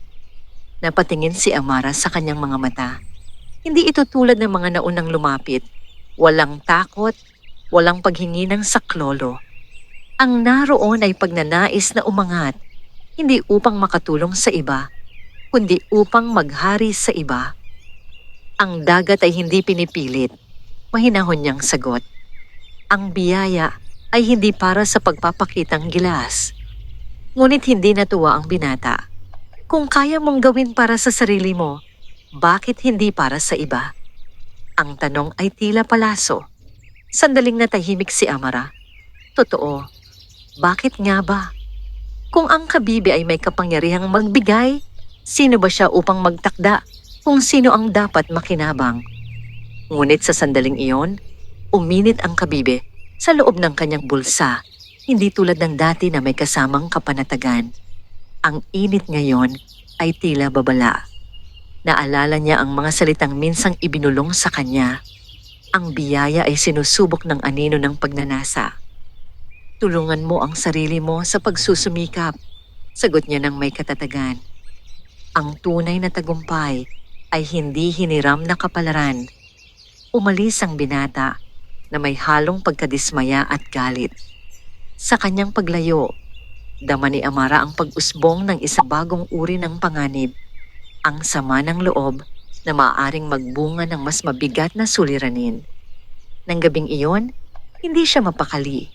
Napatingin si Amara sa kanyang mga mata. Hindi ito tulad ng mga naunang lumapit. Walang takot, walang paghingi ng saklolo. Ang naroon ay pagnanais na umangat, hindi upang makatulong sa iba, kundi upang maghari sa iba. Ang dagat ay hindi pinipilit, mahinahon niyang sagot. Ang biyaya ay hindi para sa pagpapakitang gilas. Ngunit hindi natuwa ang binata. Kung kaya mong gawin para sa sarili mo, bakit hindi para sa iba? Ang tanong ay tila palaso. Sandaling natahimik si Amara. Totoo, bakit nga ba? Kung ang kabibe ay may kapangyarihang magbigay, sino ba siya upang magtakda kung sino ang dapat makinabang? Ngunit sa sandaling iyon, uminit ang kabibe sa loob ng kanyang bulsa, hindi tulad ng dati na may kasamang kapanatagan. Ang init ngayon ay tila babala. Naalala niya ang mga salitang minsang ibinulong sa kanya. Ang biyaya ay sinusubok ng anino ng pagnanasa. Tulungan mo ang sarili mo sa pagsusumikap, sagot niya ng may katatagan. Ang tunay na tagumpay ay hindi hiniram na kapalaran. Umalis ang binata na may halong pagkadismaya at galit. Sa kanyang paglayo, dama ni Amara ang pag-usbong ng isa bagong uri ng panganib, ang sama ng loob na maaaring magbunga ng mas mabigat na suliranin. Nang gabing iyon, hindi siya mapakali.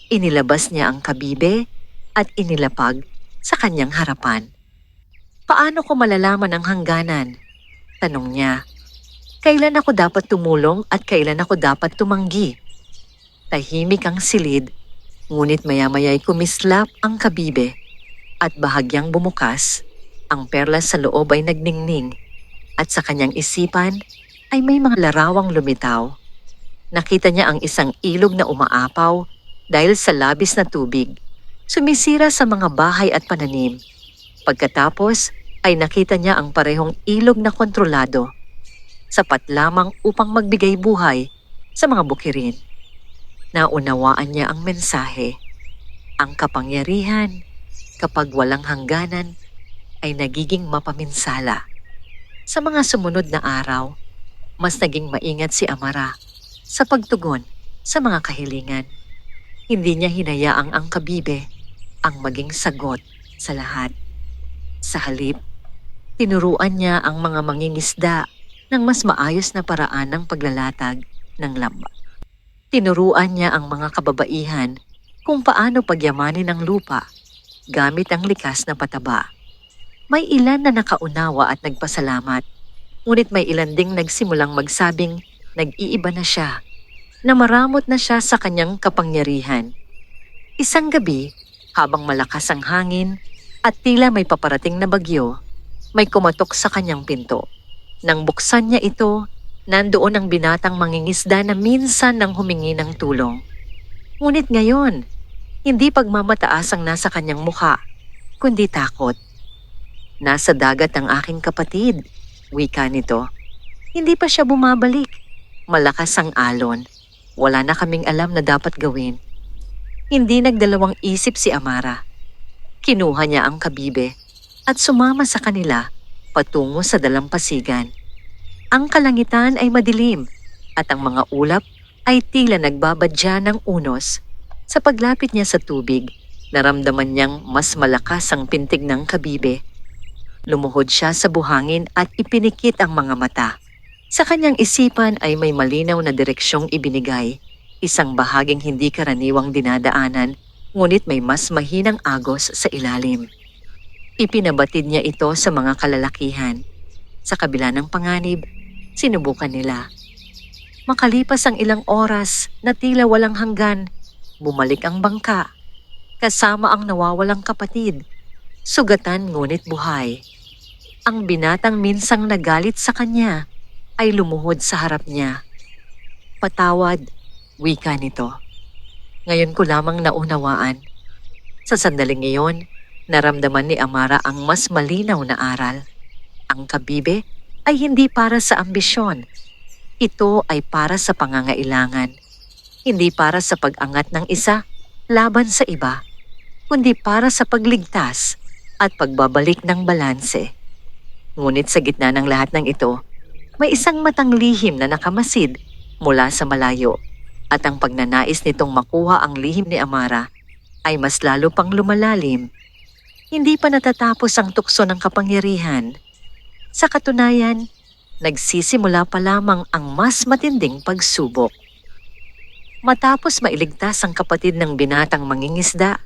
Inilabas niya ang kabibe at inilapag sa kanyang harapan. Paano ko malalaman ang hangganan? Tanong niya. Kailan ako dapat tumulong at kailan ako dapat tumanggi? Tahimik ang silid, ngunit maya-maya'y kumislap ang kabibe at bahagyang bumukas. Ang perlas sa loob ay nagningning at sa kanyang isipan ay may mga larawang lumitaw. Nakita niya ang isang ilog na umaapaw dahil sa labis na tubig, sumisira sa mga bahay at pananim. Pagkatapos ay nakita niya ang parehong ilog na kontrolado, sapat lamang upang magbigay buhay sa mga bukirin. Naunawaan niya ang mensahe. Ang kapangyarihan, kapag walang hangganan, ay nagiging mapaminsala. Sa mga sumunod na araw, mas naging maingat si Amara sa pagtugon sa mga kahilingan. Hindi niya hinayaang ang kabibe ang maging sagot sa lahat. Sa halip, tinuruan niya ang mga mangingisda ng mas maayos na paraan ng paglalatag ng lamba. Tinuruan niya ang mga kababaihan kung paano pagyamanin ang lupa gamit ang likas na pataba. May ilan na nakaunawa at nagpasalamat, ngunit may ilan ding nagsimulang magsabing nag-iiba na siya, na maramot na siya sa kanyang kapangyarihan. Isang gabi, habang malakas ang hangin at tila may paparating na bagyo, may kumatok sa kanyang pinto. Nang buksan niya ito, nandoon ang binatang mangingisda na minsan nang humingi ng tulong. Ngunit ngayon, hindi pagmamataas ang nasa kanyang mukha, kundi takot. Nasa dagat ang aking kapatid, wika nito. Hindi pa siya bumabalik. Malakas ang alon. Wala na kaming alam na dapat gawin. Hindi nagdalawang isip si Amara. Kinuha niya ang kabibe at sumama sa kanila patungo sa dalampasigan. Ang kalangitan ay madilim at ang mga ulap ay tila nagbabadya ng unos. Sa paglapit niya sa tubig, naramdaman niyang mas malakas ang pintig ng kabibe. Lumuhod siya sa buhangin at ipinikit ang mga mata. Sa kanyang isipan ay may malinaw na direksyong ibinigay, isang bahaging hindi karaniwang dinadaanan, ngunit may mas mahinang agos sa ilalim. Ipinabatid niya ito sa mga kalalakihan. Sa kabila ng panganib, sinubukan nila. Makalipas ang ilang oras na tila walang hanggan, bumalik ang bangka, kasama ang nawawalang kapatid, sugatan ngunit buhay. Ang binatang minsang nagalit sa kanya ay lumuhod sa harap niya. Patawad, wika nito. Ngayon ko lamang naunawaan. Sa sandaling iyon, naramdaman ni Amara ang mas malinaw na aral. Ang kabibe ay hindi para sa ambisyon. Ito ay para sa pangangailangan. Hindi para sa pag-angat ng isa laban sa iba, kundi para sa pagligtas at pagbabalik ng balanse. Ngunit sa gitna ng lahat ng ito, may isang matang lihim na nakamasid mula sa malayo, at ang pagnanais nitong makuha ang lihim ni Amara ay mas lalo pang lumalalim. Hindi pa natatapos ang tukso ng kapangyarihan. Sa katunayan, nagsisimula pa lamang ang mas matinding pagsubok. Matapos mailigtas ang kapatid ng binatang mangingisda,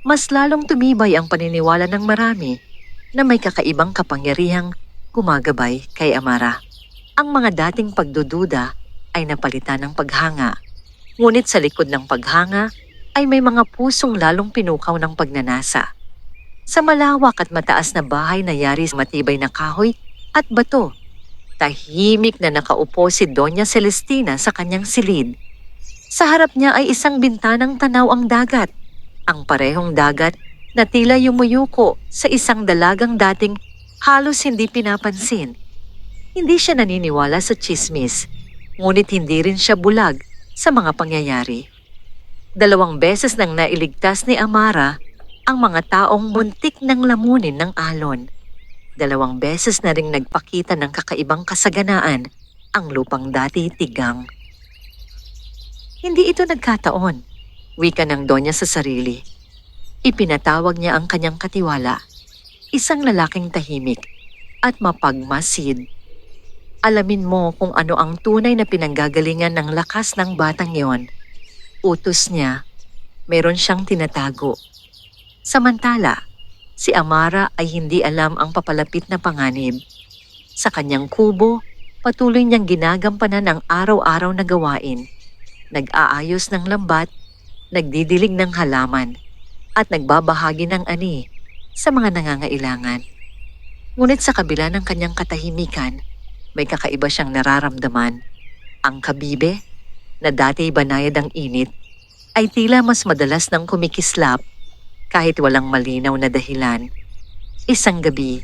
mas lalong tumibay ang paniniwala ng marami na may kakaibang kapangyarihang gumagabay kay Amara. Ang mga dating pagdududa ay napalitan ng paghanga, ngunit sa likod ng paghanga ay may mga pusong lalong pinukaw ng pagnanasa. Sa malawak at mataas na bahay na yari sa matibay na kahoy at bato, tahimik na nakaupo si Doña Celestina sa kanyang silid. Sa harap niya ay isang bintanang tanaw ang dagat, ang parehong dagat na tila yumuyuko sa isang dalagang dating halos hindi pinapansin. Hindi siya naniniwala sa tsismis, ngunit hindi rin siya bulag sa mga pangyayari. 2 beses nang nailigtas ni Amara ang mga taong muntik ng lamunin ng alon. 2 beses na ring nagpakita ng kakaibang kasaganaan ang lupang dati tigang. Hindi ito nagkataon, wika ng Donya sa sarili. Ipinatawag niya ang kanyang katiwala, isang lalaking tahimik at mapagmasid. Alamin mo kung ano ang tunay na pinanggagalingan ng lakas ng batang yon. Utos niya, meron siyang tinatago. Samantala, si Amara ay hindi alam ang papalapit na panganib. Sa kanyang kubo, Patuloy niyang ginagampanan ang araw-araw na gawain. Nag-aayos ng lambat, nagdidilig ng halaman, at nagbabahagi ng ani sa mga nangangailangan. Ngunit sa kabila ng kanyang katahimikan, may kakaiba siyang nararamdaman. Ang kabibe, na dati banayad ang init, ay tila mas madalas nang kumikislap kahit walang malinaw na dahilan. Isang gabi,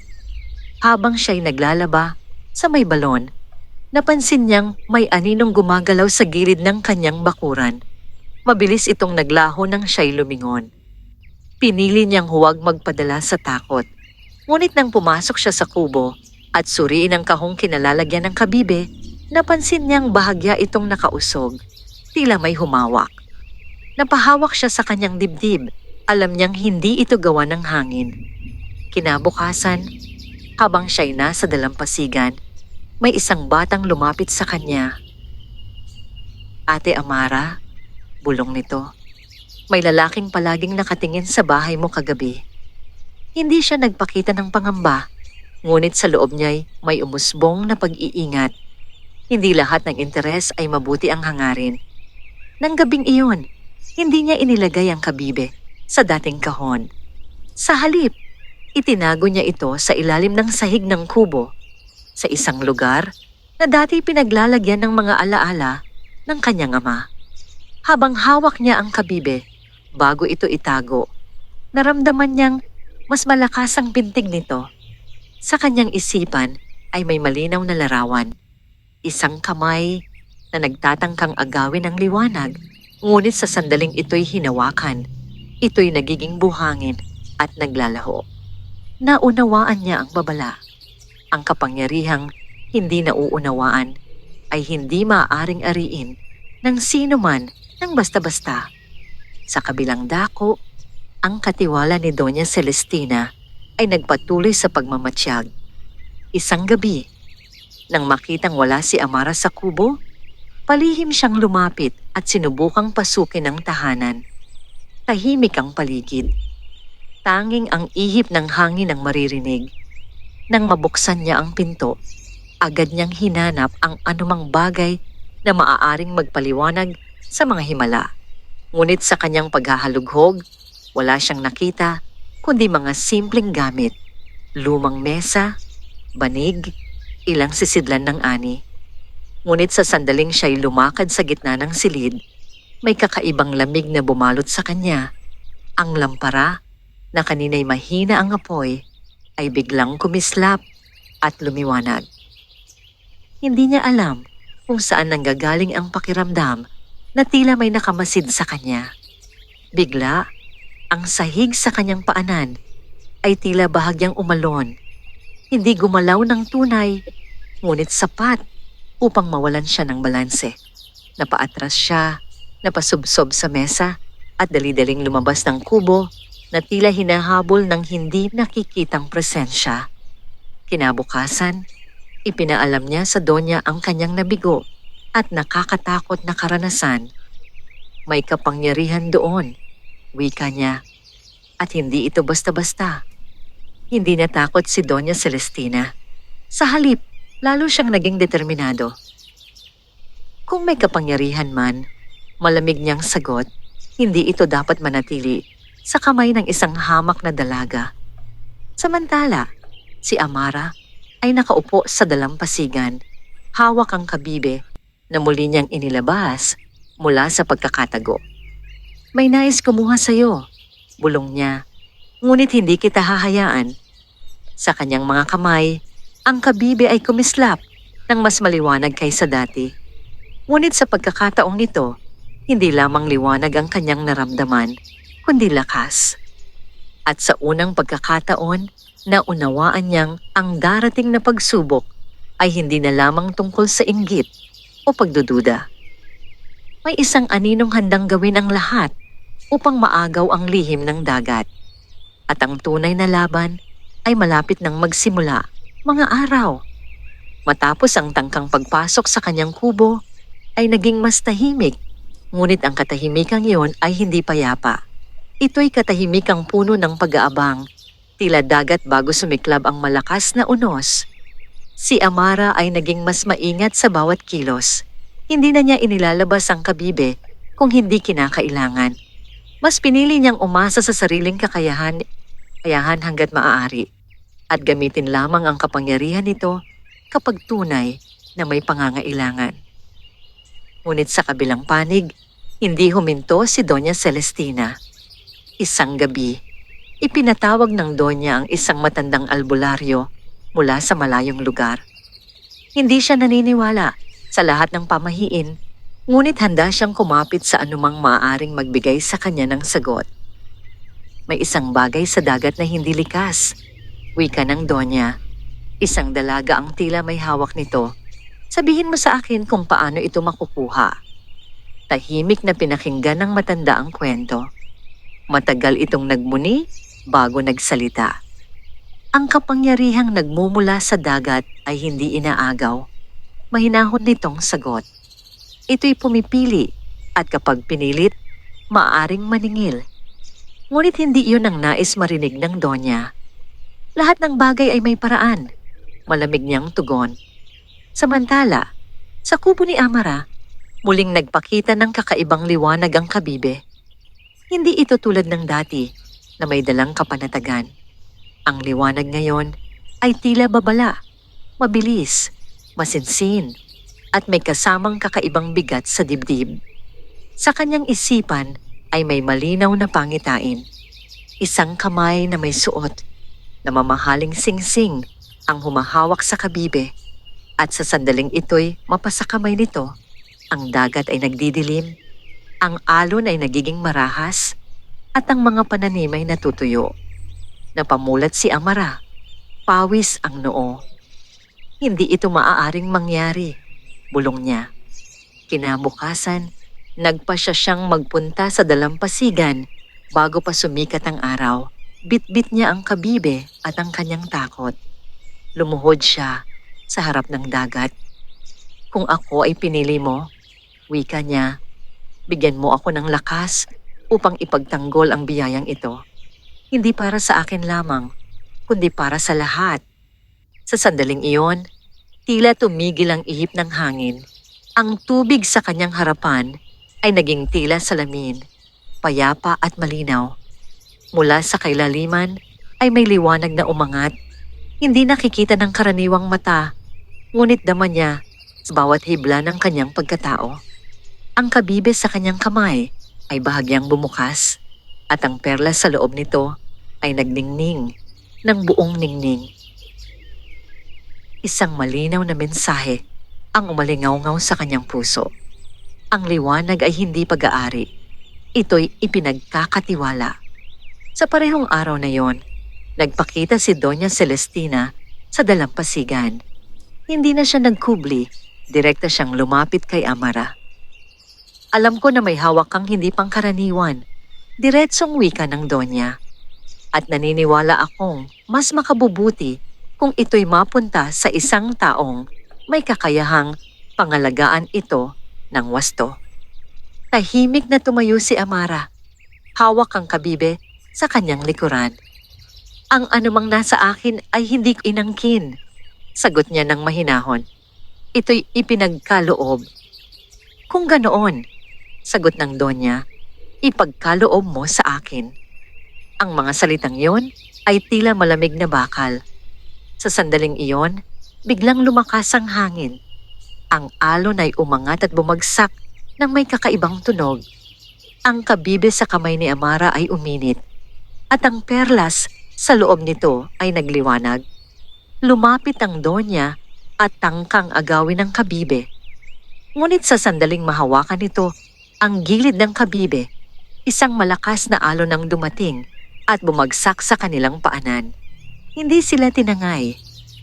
habang siya'y naglalaba sa may balon, napansin niyang may aninong gumagalaw sa gilid ng kanyang bakuran. Mabilis itong naglaho nang siya'y lumingon. Pinili niyang huwag magpadala sa takot. Ngunit nang pumasok siya sa kubo at suriin ang kahong kinalalagyan ng kabibe, napansin niyang bahagya itong nakausog. Tila may humawak. Napahawak siya sa kanyang dibdib. Alam niyang hindi ito gawa ng hangin. Kinabukasan, habang siya'y nasa dalampasigan, may isang batang lumapit sa kanya. "Ate Amara," bulong nito, "may lalaking palaging nakatingin sa bahay mo kagabi." Hindi siya nagpakita ng pangamba, ngunit sa loob niya'y may umusbong na pag-iingat. Hindi lahat ng interes ay mabuti ang hangarin. Nang gabing iyon, hindi niya inilagay ang kabibe sa dating kahon. Sa halip, itinago niya ito sa ilalim ng sahig ng kubo, sa isang lugar na dati pinaglalagyan ng mga alaala ng kanyang ama. Habang hawak niya ang kabibe, bago ito itago, naramdaman niyang mas malakas ang pintig nito. Sa kanyang isipan ay may malinaw na larawan. Isang kamay na nagtatangkang agawin ang liwanag, ngunit sa sandaling ito'y hinawakan, ito'y nagiging buhangin at naglalaho. Naunawaan niya ang babala. Ang kapangyarihang hindi nauunawaan ay hindi maaaring ariin ng sino man ng basta-basta. Sa kabilang dako, ang katiwala ni Doña Celestina ay nagpatuloy sa pagmamatsyag. Isang gabi, nang makitang wala si Amara sa kubo, palihim siyang lumapit at sinubukang pasukin ang tahanan. Tahimik ang paligid. Tanging ang ihip ng hangin ang maririnig. Nang mabuksan niya ang pinto, agad niyang hinanap ang anumang bagay na maaaring magpaliwanag sa mga himala. Ngunit sa kanyang paghahalughog, wala siyang nakita kundi mga simpleng gamit, lumang mesa, banig, ilang sisidlan ng ani. Ngunit sa sandaling siya'y lumakad sa gitna ng silid, may kakaibang lamig na bumalot sa kanya. Ang lampara, na kanina'y mahina ang apoy, ay biglang kumislap at lumiwanag. Hindi niya alam kung saan nanggagaling ang pakiramdam na tila may nakamasid sa kanya. Bigla, ang sahig sa kanyang paanan ay tila bahagyang umalon. Hindi gumalaw ng tunay, ngunit sapat upang mawalan siya ng balanse. Napaatras siya, napasubsob sa mesa at dali-daling lumabas ng kubo na tila hinahabol ng hindi nakikitang presensya. Kinabukasan, ipinaalam niya sa Donya ang kanyang nabigo at nakakatakot na karanasan. May kapangyarihan doon, wika niya, at hindi ito basta-basta. Hindi natakot si Doña Celestina. Sa halip, lalo siyang naging determinado. Kung may kapangyarihan man, malamig niyang sagot, hindi ito dapat manatili sa kamay ng isang hamak na dalaga. Samantala, si Amara ay nakaupo sa dalampasigan, hawak ang kabibe na muli niyang inilabas mula sa pagkakatago. "May nais kumuha sa'yo," bulong niya, "ngunit hindi kita hahayaan." Sa kanyang mga kamay, ang kabibe ay kumislap ng mas maliwanag kaysa dati. Ngunit sa pagkakataong ito, hindi lamang liwanag ang kanyang naramdaman, kundi lakas. At sa unang pagkakataon, naunawaan niyang ang darating na pagsubok ay hindi na lamang tungkol sa inggit o pagdududa. May isang aninong handang gawin ang lahat upang maagaw ang lihim ng dagat. At ang tunay na laban ay malapit nang magsimula, mga araw. Matapos ang tangkang pagpasok sa kanyang kubo, ay naging mas tahimik, ngunit ang katahimikang iyon ay hindi payapa. Ito'y katahimikang puno ng pag-aabang, tila dagat bago sumiklab ang malakas na unos. Si Amara ay naging mas maingat sa bawat kilos. Hindi na niya inilalabas ang kabibe kung hindi kinakailangan. Mas pinili niyang umasa sa sariling kakayahan hanggat maaari at gamitin lamang ang kapangyarihan nito kapag tunay na may pangangailangan. Ngunit sa kabilang panig, hindi huminto si Doña Celestina. Isang gabi, ipinatawag ng Donya ang isang matandang albularyo mula sa malayong lugar. Hindi siya naniniwala sa lahat ng pamahiin, ngunit handa siyang kumapit sa anumang maaaring magbigay sa kanya ng sagot. May isang bagay sa dagat na hindi likas, wika ng Donya. Isang dalaga ang tila may hawak nito. Sabihin mo sa akin kung paano ito makukuha. Tahimik na pinakinggan ng matanda ang kwento. Matagal itong nagmuni bago nagsalita. Ang kapangyarihang nagmumula sa dagat ay hindi inaagaw. Mahinahon nitong sagot. Ito'y pumipili at kapag pinilit, maaaring maningil. Ngunit hindi iyon ang nais marinig ng Donya. Lahat ng bagay ay may paraan. Malamig niyang tugon. Samantala, sa kubo ni Amara, muling nagpakita ng kakaibang liwanag ang kabibe. Hindi ito tulad ng dati na may dalang kapanatagan. Ang liwanag ngayon ay tila babala, mabilis, masinsin, at may kasamang kakaibang bigat sa dibdib. Sa kanyang isipan ay may malinaw na pangitain. Isang kamay na may suot na mamahaling singsing ang humahawak sa kabibe. At sa sandaling ito'y mapasakamay nito, ang dagat ay nagdidilim, ang alon ay nagiging marahas, at ang mga pananim ay natutuyo. Napamulat si Amara, pawis ang noo. Hindi ito maaaring mangyari, bulong niya. Kinabukasan, nagpa siyang magpunta sa dalampasigan bago pa sumikat ang araw. Bitbit niya ang kabibe at ang kanyang takot. Lumuhod siya sa harap ng dagat. Kung ako ay pinili mo, wika niya, bigyan mo ako ng lakas upang ipagtanggol ang biyayang ito. Hindi para sa akin lamang, kundi para sa lahat. Sa sandaling iyon, tila tumigil ang ihip ng hangin. Ang tubig sa kanyang harapan ay naging tila salamin, payapa at malinaw. Mula sa kailaliman ay may liwanag na umangat, hindi nakikita ng karaniwang mata, ngunit dama niya sa bawat hibla ng kanyang pagkatao. Ang kabibe sa kanyang kamay ay bahagyang bumukas at ang perlas sa loob nito ay nagningning ng buong ningning. Isang malinaw na mensahe ang umalingaw-ngaw sa kanyang puso. Ang liwanag ay hindi pag-aari. Ito'y ipinagkakatiwala. Sa parehong araw na yon, nagpakita si Doña Celestina sa dalampasigan. Hindi na siya nagkubli, direkta siyang lumapit kay Amara. Alam ko na may hawak kang hindi pangkaraniwan, diretsong wika ng Donya. At naniniwala akong mas makabubuti kung ito'y mapunta sa isang taong may kakayahang pangalagaan ito ng wasto. Tahimik na tumayo si Amara. Hawak ang kabibe sa kanyang likuran. Ang anumang nasa akin ay hindi inangkin, sagot niya ng mahinahon. Ito'y ipinagkaloob. Kung ganoon, sagot ng Donya, ipagkaloob mo sa akin. Ang mga salitang yon ay tila malamig na bakal. Sa sandaling iyon, biglang lumakas ang hangin. Ang alon ay umangat at bumagsak ng may kakaibang tunog. Ang kabibe sa kamay ni Amara ay uminit, at ang perlas sa loob nito ay nagliwanag. Lumapit ang Donya at tangkang agawin ng kabibe. Ngunit sa sandaling mahawakan nito ang gilid ng kabibe, isang malakas na alon ang dumating at bumagsak sa kanilang paanan. Hindi sila tinangay,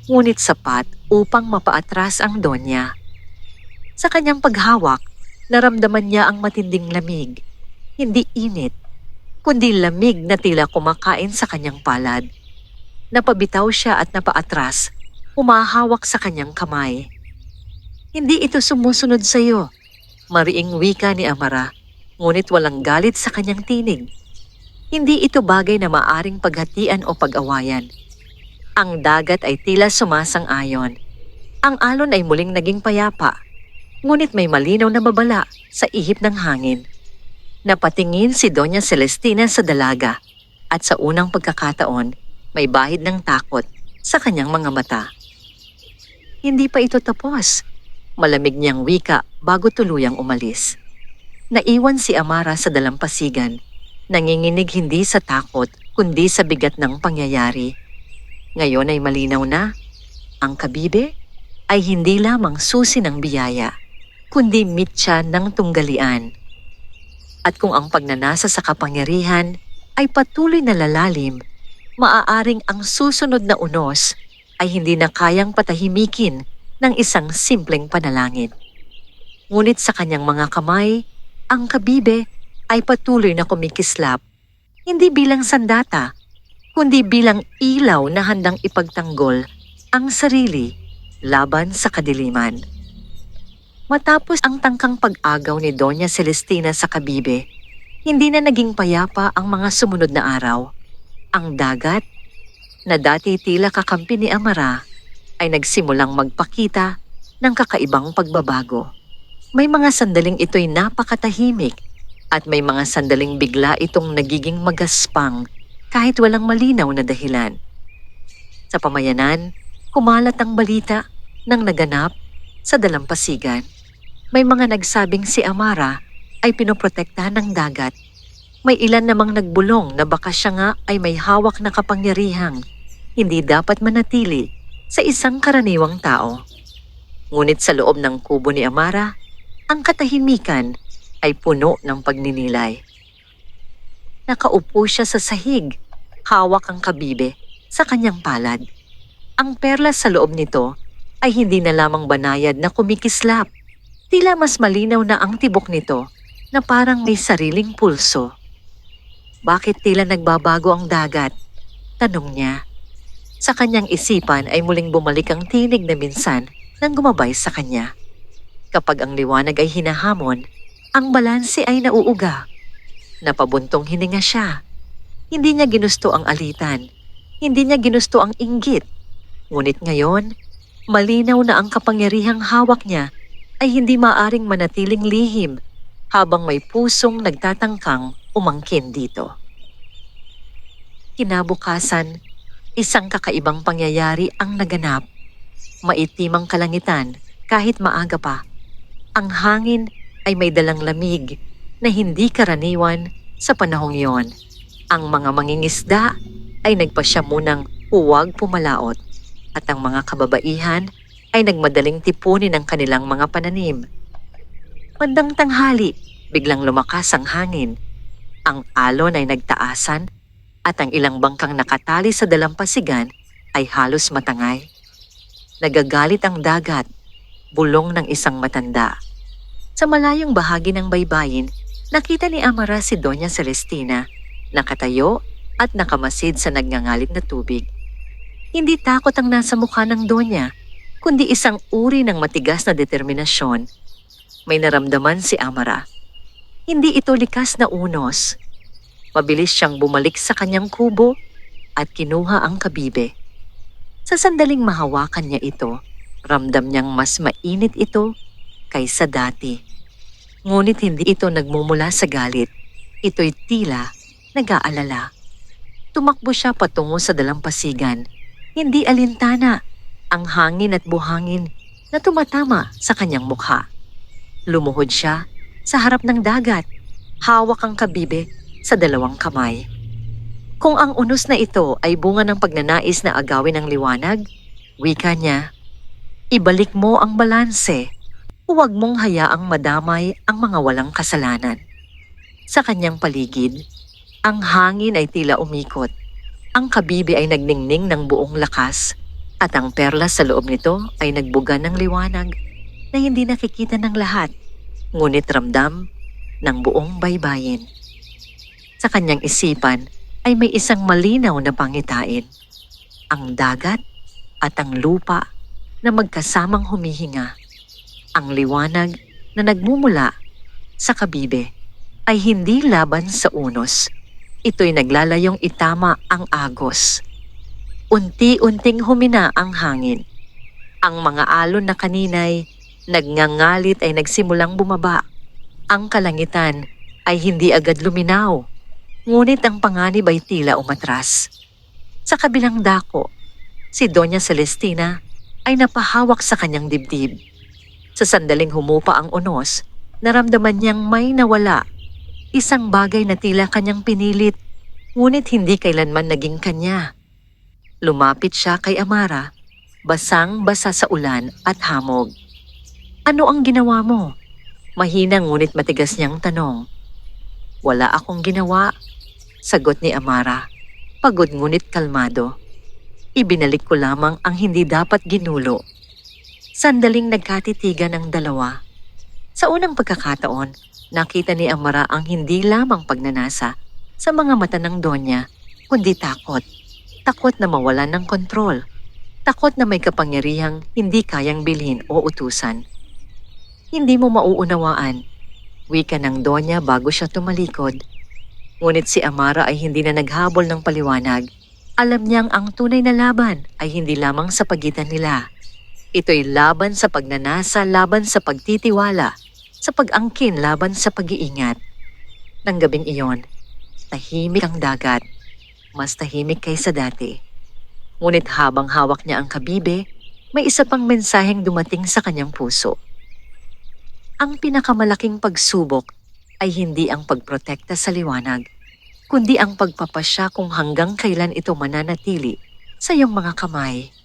ngunit sapat upang mapaatras ang Donya. Sa kanyang paghawak, naramdaman niya ang matinding lamig. Hindi init, kundi lamig na tila kumakain sa kanyang palad. Napabitaw siya at napaatras, humahawak sa kanyang kamay. Hindi ito sumusunod sa iyo, mariing wika ni Amara, ngunit walang galit sa kanyang tinig. Hindi ito bagay na maaring paghatian o pag-awayan. Ang dagat ay tila sumasang-ayon. Ang alon ay muling naging payapa, ngunit may malinaw na babala sa ihip ng hangin. Napatingin si Doña Celestina sa dalaga at sa unang pagkakataon may bahid ng takot sa kanyang mga mata. Hindi pa ito tapos. Malamig niyang wika bago tuluyang umalis. Naiwan si Amara sa dalampasigan, nanginginig hindi sa takot kundi sa bigat ng pangyayari. Ngayon ay malinaw na, ang kabibe ay hindi lamang susi ng biyaya, kundi mitya ng tunggalian. At kung ang pagnanasa sa kapangyarihan ay patuloy na lalalim, maaaring ang susunod na unos ay hindi na kayang patahimikin ng isang simpleng panalangin. Ngunit sa kanyang mga kamay, ang kabibe ay patuloy na kumikislap, hindi bilang sandata, kundi bilang ilaw na handang ipagtanggol ang sarili laban sa kadiliman. Matapos ang tangkang pag-agaw ni Doña Celestina sa kabibe, hindi na naging payapa ang mga sumunod na araw. Ang dagat, na dati tila kakampi ni Amara, ay nagsimulang magpakita ng kakaibang pagbabago. May mga sandaling ito'y napakatahimik at may mga sandaling bigla itong nagiging magaspang kahit walang malinaw na dahilan. Sa pamayanan, kumalat ang balita ng naganap sa dalampasigan. May mga nagsabing si Amara ay pinoprotektahan ng dagat. May ilan namang nagbulong na baka siya nga ay may hawak na kapangyarihang hindi dapat manatili sa isang karaniwang tao. Ngunit sa loob ng kubo ni Amara, ang katahimikan ay puno ng pagninilay. Nakaupo siya sa sahig, hawak ang kabibe sa kanyang palad. Ang perlas sa loob nito ay hindi na lamang banayad na kumikislap. Tila mas malinaw na ang tibok nito na parang may sariling pulso. Bakit tila nagbabago ang dagat? Tanong niya. Sa kanyang isipan ay muling bumalik ang tinig na minsan nang gumabay sa kanya. Kapag ang liwanag ay hinahamon, ang balanse ay nauuga. Napabuntong hininga siya. Hindi niya ginusto ang alitan. Hindi niya ginusto ang inggit. Ngunit ngayon, malinaw na ang kapangyarihang hawak niya ay hindi maaring manatiling lihim habang may pusong nagtatangkang umangkin dito. Kinabukasan, isang kakaibang pangyayari ang naganap. Maitim ang kalangitan kahit maaga pa. Ang hangin ay may dalang lamig na hindi karaniwan sa panahong yon. Ang mga mangingisda ay nagpasya munang huwag pumalaot at ang mga kababaihan ay nagmadaling tipunin ang kanilang mga pananim. Bandang tanghali, biglang lumakas ang hangin. Ang alon ay nagtaasan at ang ilang bangkang nakatali sa dalampasigan ay halos matangay. Nagagalit ang dagat, bulong ng isang matanda. Sa malayong bahagi ng baybayin, nakita ni Amara si Doña Celestina, nakatayo at nakamasid sa nagngangalit na tubig. Hindi takot ang nasa mukha ng Donya, kundi isang uri ng matigas na determinasyon. May naramdaman si Amara. Hindi ito likas na unos. Mabilis siyang bumalik sa kanyang kubo at kinuha ang kabibe. Sa sandaling mahawakan niya ito, ramdam niyang mas mainit ito kaysa dati. Ngunit hindi ito nagmumula sa galit. Ito'y tila nag-aalala. Tumakbo siya patungo sa dalampasigan. Hindi alintana ang hangin at buhangin na tumatama sa kanyang mukha. Lumuhod siya sa harap ng dagat. Hawak ang kabibe sa dalawang kamay. Kung ang unos na ito ay bunga ng pagnanais na agawin ng liwanag, wika niya, ibalik mo ang balanse. Huwag mong hayaang madamay ang mga walang kasalanan. Sa kanyang paligid, ang hangin ay tila umikot. Ang kabibe ay nagningning ng buong lakas at ang perlas sa loob nito ay nagbuga ng liwanag na hindi nakikita ng lahat, ngunit ramdam ng buong baybayin. Sa kanyang isipan ay may isang malinaw na pangitain. Ang dagat at ang lupa na magkasamang humihinga. Ang liwanag na nagmumula sa kabibe ay hindi laban sa unos. Ito'y naglalayong itama ang agos. Unti-unting humina ang hangin. Ang mga alon na kaninay nagngangalit ay nagsimulang bumaba. Ang kalangitan ay hindi agad luminaw, ngunit ang panganib ay tila umatras. Sa kabilang dako, si Doña Celestina ay napahawak sa kanyang dibdib. Sa sandaling humupa ang unos, naramdaman niyang may nawala. Isang bagay na tila kanyang pinilit, ngunit hindi kailanman naging kanya. Lumapit siya kay Amara, basang-basa sa ulan at hamog. "Ano ang ginawa mo?" Mahina ngunit matigas niyang tanong. "Wala akong ginawa," sagot ni Amara, pagod ngunit kalmado. "Ibinalik ko lamang ang hindi dapat ginulo." Sandaling nagkatitigan ang dalawa. Sa unang pagkakataon, nakita ni Amara ang hindi lamang pagnanasa sa mga mata ng Donya, kundi takot. Takot na mawalan ng kontrol. Takot na may kapangyarihang hindi kayang bilhin o utusan. "Hindi mo mauunawaan," wika ng Donya bago siya tumalikod. Ngunit si Amara ay hindi na naghabol ng paliwanag. Alam niyang ang tunay na laban ay hindi lamang sa pagitan nila. Ito'y laban sa pagnanasa, laban sa pagtitiwala, sa pag-angkin, laban sa pag-iingat. Nang gabing iyon, tahimik ang dagat. Mas tahimik kaysa dati. Ngunit habang hawak niya ang kabibe, may isa pang mensaheng dumating sa kanyang puso. Ang pinakamalaking pagsubok ay hindi ang pagprotekta sa liwanag, kundi ang pagpapasya kung hanggang kailan ito mananatili sa iyong mga kamay.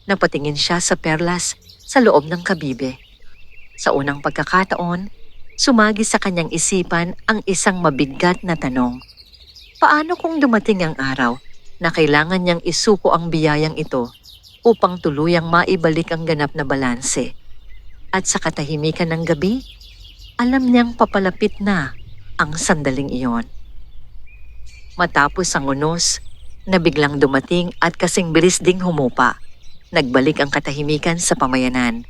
Napatingin siya sa perlas sa loob ng kabibe. Sa unang pagkakataon, sumagi sa kanyang isipan ang isang mabigat na tanong. Paano kung dumating ang araw na kailangan niyang isuko ang biyayang ito upang tuluyang maibalik ang ganap na balanse? At sa katahimikan ng gabi, alam niyang papalapit na ang sandaling iyon. Matapos ang unos, na biglang dumating at kasing bilis ding humupa, nagbalik ang katahimikan sa pamayanan.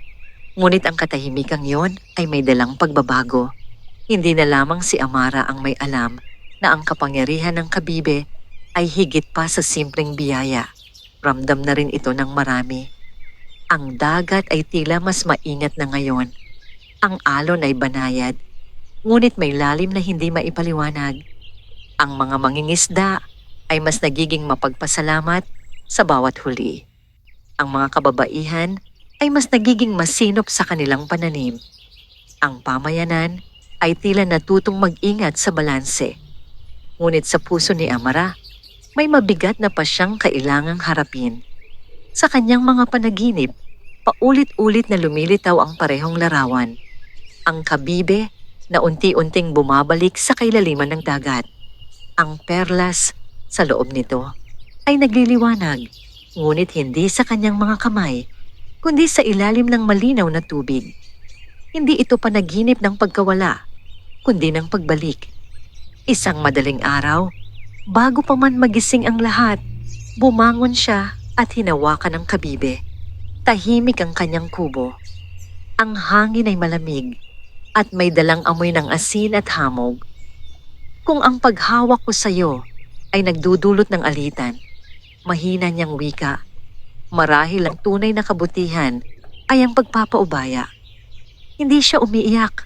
Ngunit ang katahimikang yon ay may dalang pagbabago. Hindi na lamang si Amara ang may alam na ang kapangyarihan ng kabibe ay higit pa sa simpleng biyaya. Ramdam na rin ito ng marami. Ang dagat ay tila mas maingat na ngayon. Ang alon ay banayad, ngunit may lalim na hindi maipaliwanag. Ang mga mangingisda ay mas nagiging mapagpasalamat sa bawat huli. Ang mga kababaihan ay mas nagiging masinop sa kanilang pananim. Ang pamayanan ay tila natutong mag-ingat sa balanse. Ngunit sa puso ni Amara, may mabigat na pa siyang kailangang harapin. Sa kanyang mga panaginip, paulit-ulit na lumilitaw ang parehong larawan. Ang kabibe na unti-unting bumabalik sa kailaliman ng dagat. Ang perlas sa loob nito ay nagliliwanag, ngunit hindi sa kanyang mga kamay, kundi sa ilalim ng malinaw na tubig. Hindi ito panaginip ng pagkawala, kundi ng pagbalik. Isang madaling araw, bago pa man magising ang lahat, bumangon siya at hinawakan ang kabibe. Tahimik ang kanyang kubo. Ang hangin ay malamig at may dalang amoy ng asin at hamog. "Kung ang paghawak ko sa iyo ay nagdudulot ng alitan," mahina niyang wika, "marahil ang tunay na kabutihan ay ang pagpapaubaya." Hindi siya umiiyak,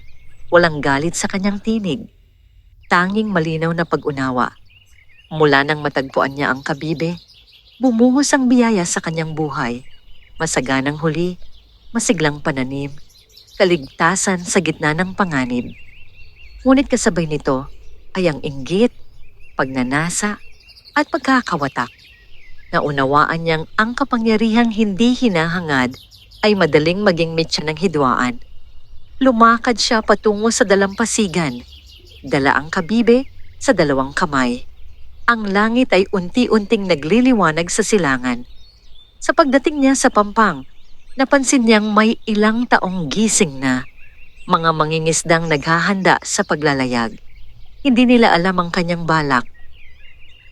walang galit sa kanyang tinig. Tanging malinaw na pag-unawa. Mula nang matagpuan niya ang kabibe, bumuhos ang biyaya sa kanyang buhay. Masaganang huli, masiglang pananim, kaligtasan sa gitna ng panganib. Ngunit kasabay nito ay ang inggit, pagnanasa, at pagkakawatak. Naunawaan niyang ang kapangyarihang hindi hinahangad ay madaling maging mitya ng hidwaan. Lumakad siya patungo sa dalampasigan. Dala ang kabibe sa dalawang kamay. Ang langit ay unti-unting nagliliwanag sa silangan. Sa pagdating niya sa pampang, napansin niyang may ilang taong gising na, mga mangingisdang naghahanda sa paglalayag. Hindi nila alam ang kanyang balak.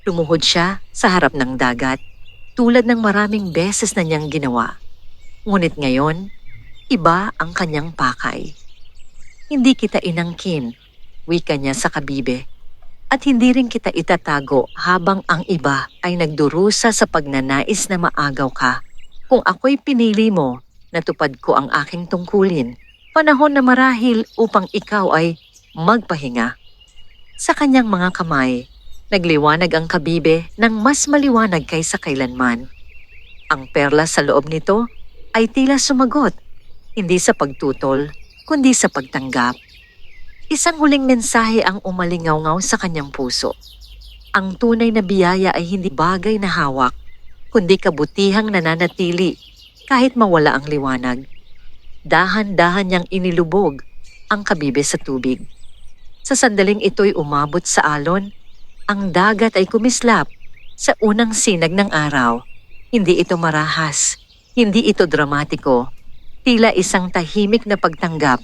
Lumuhod siya sa harap ng dagat, tulad ng maraming beses na niyang ginawa. Ngunit ngayon, iba ang kanyang pakay. "Hindi kita inangkin," wika niya sa kabibe, "at hindi rin kita itatago habang ang iba ay nagdurusa sa pagnanais na maagaw ka. Kung ako'y pinili mo, natupad ko ang aking tungkulin. Panahon na marahil upang ikaw ay magpahinga. Sa kanyang mga kamay, nagliwanag ang kabibe ng mas maliwanag kaysa kailanman. Ang perla sa loob nito ay tila sumagot, hindi sa pagtutol, kundi sa pagtanggap. Isang huling mensahe ang umalingaw-ngaw sa kanyang puso. Ang tunay na biyaya ay hindi bagay na hawak, kundi kabutihang nananatili kahit mawala ang liwanag. Dahan-dahan niyang inilubog ang kabibe sa tubig. Sa sandaling ito'y umabot sa alon, ang dagat ay kumislap sa unang sinag ng araw. Hindi ito marahas, hindi ito dramatiko, tila isang tahimik na pagtanggap.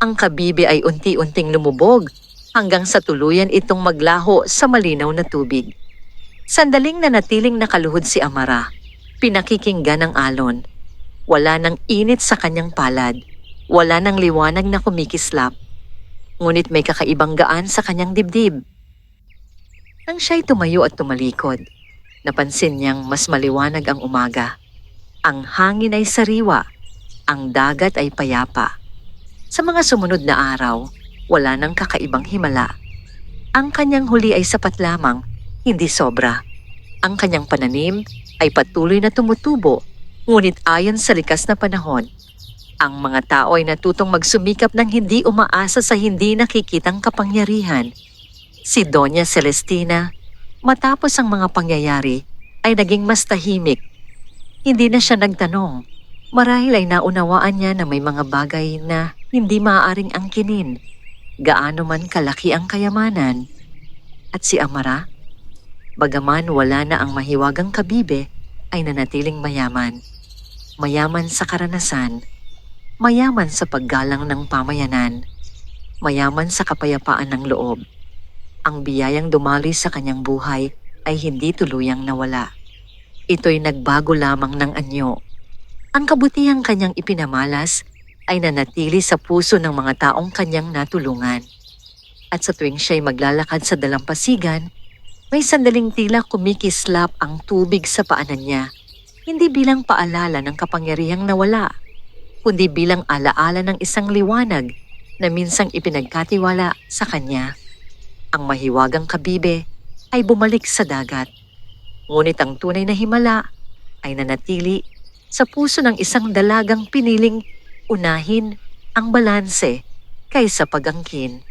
Ang kabibe ay unti-unting lumubog hanggang sa tuluyan itong maglaho sa malinaw na tubig. Sandaling nanatiling nakaluhod si Amara, pinakikinggan ng alon. Wala ng init sa kanyang palad, wala ng liwanag na kumikislap. Ngunit may kakaibang gaan sa kanyang dibdib. Nang siya'y tumayo at tumalikod, napansin niyang mas maliwanag ang umaga. Ang hangin ay sariwa, ang dagat ay payapa. Sa mga sumunod na araw, wala nang kakaibang himala. Ang kanyang huli ay sapat lamang, hindi sobra. Ang kanyang pananim ay patuloy na tumutubo, ngunit ayon sa likas na panahon, ang mga tao ay natutong magsumikap ng hindi umaasa sa hindi nakikitang kapangyarihan. Si Doña Celestina, matapos ang mga pangyayari, ay naging mas tahimik. Hindi na siya nagtanong. Marahil ay naunawaan niya na may mga bagay na hindi maaaring angkinin, gaano man kalaki ang kayamanan. At si Amara, bagaman wala na ang mahiwagang kabibe, ay nanatiling mayaman. Mayaman sa karanasan, mayaman sa paggalang ng pamayanan, mayaman sa kapayapaan ng loob. Ang biyayang dumaloy sa kanyang buhay ay hindi tuluyang nawala. Ito'y nagbago lamang ng anyo. Ang kabutihang kanyang ipinamalas ay nanatili sa puso ng mga taong kanyang natulungan. At sa tuwing siya'y maglalakad sa dalampasigan, may sandaling tila kumikislap ang tubig sa paanan niya, hindi bilang paalala ng kapangyarihang nawala, kundi bilang alaala ng isang liwanag na minsang ipinagkatiwala sa kanya. Ang mahiwagang kabibe ay bumalik sa dagat, ngunit ang tunay na himala ay nanatili sa puso ng isang dalagang piniling unahin ang balanse kaysa pag-angkin.